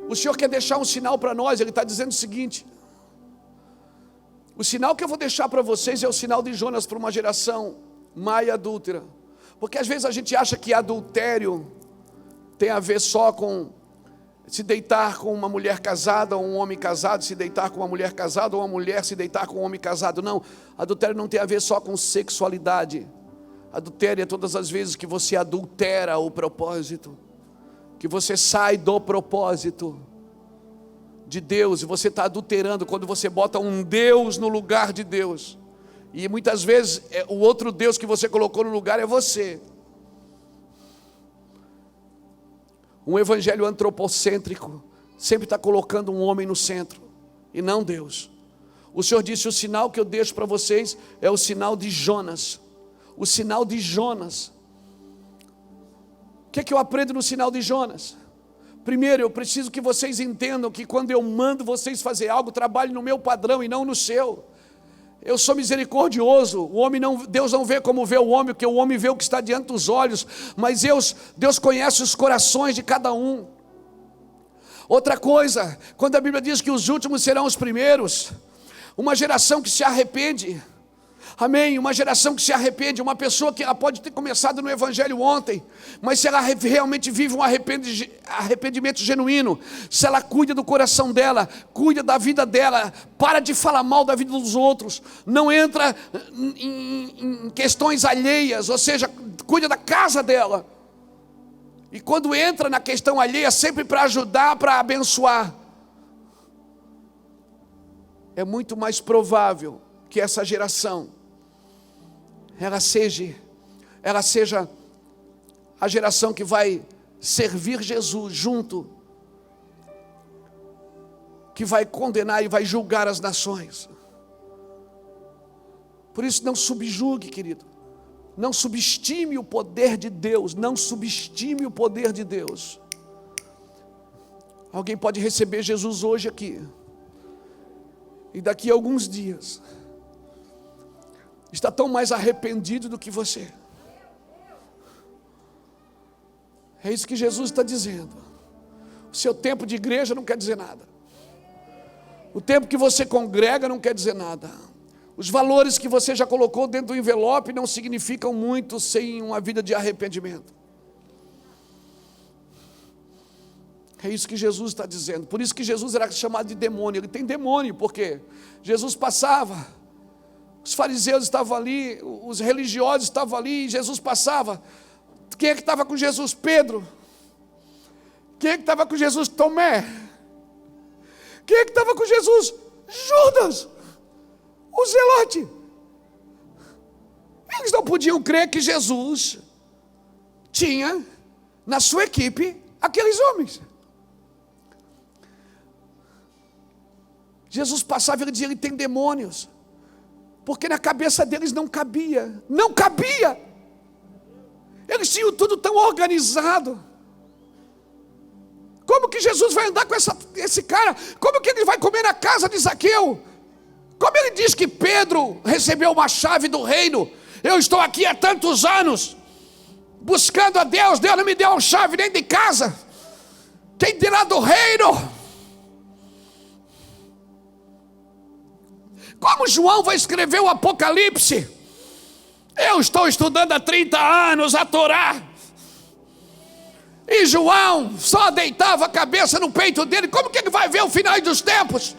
O Senhor quer deixar um sinal para nós. Ele está dizendo o seguinte: o sinal que eu vou deixar para vocês é o sinal de Jonas para uma geração má e adúltera. Porque às vezes a gente acha que adultério tem a ver só com se deitar com uma mulher casada ou um homem casado, se deitar com uma mulher casada ou uma mulher se deitar com um homem casado. Não, adultério não tem a ver só com sexualidade. Adultério é todas as vezes que você adultera o propósito, que você sai do propósito de Deus, e você está adulterando quando você bota um Deus no lugar de Deus, e muitas vezes o outro Deus que você colocou no lugar é você. Um evangelho antropocêntrico sempre está colocando um homem no centro e não Deus. O Senhor disse: o sinal que eu deixo para vocês é o sinal de Jonas. O sinal de Jonas. O que é que eu aprendo no sinal de Jonas? Primeiro, eu preciso que vocês entendam que quando eu mando vocês fazer algo, trabalhe no meu padrão e não no seu. Eu sou misericordioso. Deus não vê como vê o homem, porque o homem vê o que está diante dos olhos, mas Deus conhece os corações de cada um. Outra coisa, quando a Bíblia diz que os últimos serão os primeiros, uma geração que se arrepende, amém, uma geração que se arrepende, uma pessoa que ela pode ter começado no evangelho ontem, mas se ela realmente vive um arrependimento genuíno, se ela cuida do coração dela, cuida da vida dela, para de falar mal da vida dos outros, não entra em questões alheias, ou seja, cuida da casa dela, e quando entra na questão alheia, sempre para ajudar, para abençoar, é muito mais provável que essa geração ela seja a geração que vai servir Jesus junto, que vai condenar e vai julgar as nações. Por isso, não subjugue, querido, não subestime o poder de Deus, não subestime o poder de Deus. Alguém pode receber Jesus hoje aqui, e daqui a alguns dias está tão mais arrependido do que você. É isso que Jesus está dizendo. O seu tempo de igreja não quer dizer nada. O tempo que você congrega não quer dizer nada. Os valores que você já colocou dentro do envelope não significam muito sem uma vida de arrependimento. É isso que Jesus está dizendo. Por isso que Jesus era chamado de demônio. Ele tem demônio, porque Jesus passava, os fariseus estavam ali, os religiosos estavam ali, e Jesus passava. Quem é que estava com Jesus? Pedro. Quem é que estava com Jesus? Tomé. Quem é que estava com Jesus? Judas, o zelote. Eles não podiam crer que Jesus tinha na sua equipe aqueles homens. Jesus passava e ele dizia: ele tem demônios, porque na cabeça deles não cabia. Eles tinham tudo tão organizado. Como que Jesus vai andar com esse cara? Como que ele vai comer na casa de Zaqueu? Como ele diz que Pedro recebeu uma chave do reino? Eu estou aqui há tantos anos buscando a Deus, Deus não me deu uma chave nem de casa, quem dirá do reino? Como João vai escrever o Apocalipse? Eu estou estudando há 30 anos a Torá, e João só deitava a cabeça no peito dele. Como que ele vai ver o final dos tempos?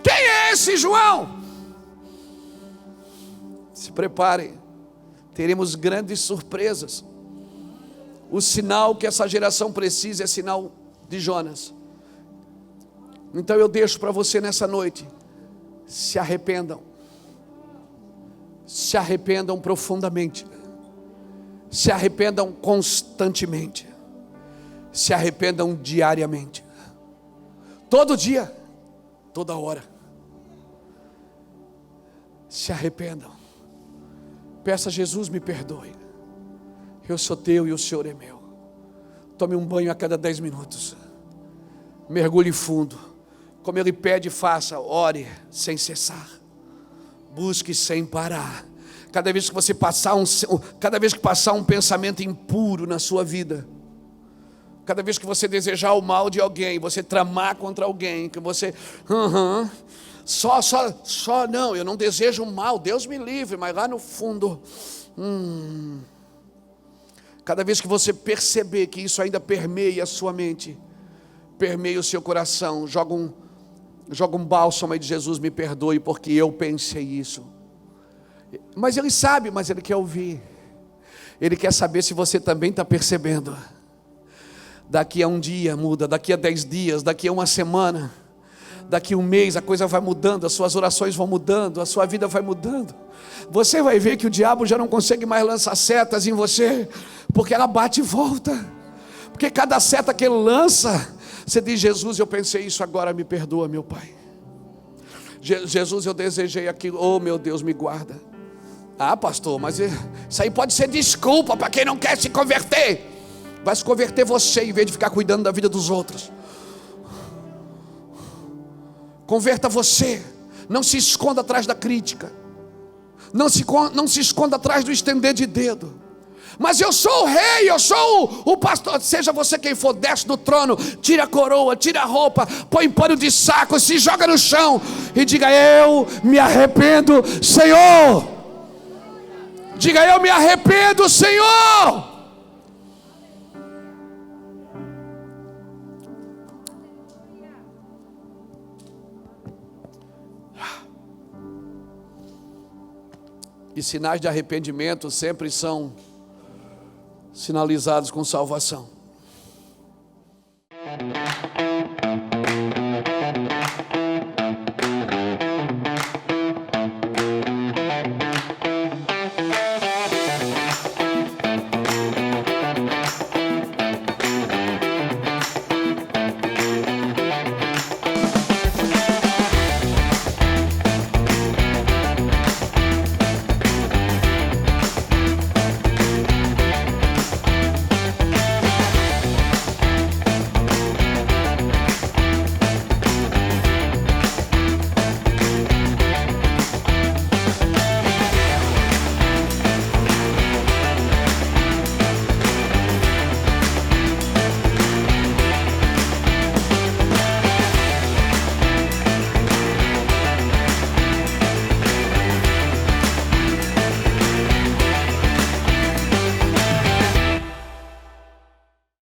Quem é esse João? Se preparem, teremos grandes surpresas. O sinal que essa geração precisa é sinal de Jonas. Então eu deixo para você nessa noite: se arrependam. Se arrependam profundamente. Se arrependam constantemente. Se arrependam diariamente. Todo dia, toda hora. Se arrependam. Peça a Jesus: me perdoe. Eu sou teu e o Senhor é meu. Tome um banho a cada 10 minutos. Mergulhe fundo. Como Ele pede, faça. Ore sem cessar. Busque sem parar. Cada vez que você passar um pensamento impuro na sua vida, cada vez que você desejar o mal de alguém, você tramar contra alguém, que você não, eu não desejo o mal, Deus me livre, mas lá no fundo, cada vez que você perceber que isso ainda permeia a sua mente, permeia o seu coração, joga um bálsamo aí de Jesus: me perdoe porque eu pensei isso. Mas Ele sabe, mas Ele quer ouvir. Ele quer saber se você também está percebendo. Daqui a um dia muda, daqui a 10 dias, daqui a uma semana, daqui a um mês a coisa vai mudando, as suas orações vão mudando, a sua vida vai mudando. Você vai ver que o diabo já não consegue mais lançar setas em você, porque ela bate e volta. Porque cada seta que ele lança, você diz: Jesus, eu pensei isso, agora me perdoa, meu Pai. Jesus, eu desejei aquilo, oh meu Deus, me guarda. Ah, pastor, mas isso aí pode ser desculpa para quem não quer se converter. Vai se converter você, em vez de ficar cuidando da vida dos outros. Converta você. Não se esconda atrás da crítica. Não se esconda atrás do estender de dedo. Mas eu sou o rei, eu sou o pastor. Seja você quem for, desce do trono, tira a coroa, tira a roupa, põe pano de saco, se joga no chão e diga: eu me arrependo, Senhor. Diga: eu me arrependo, Senhor. E sinais de arrependimento sempre são sinalizados com salvação.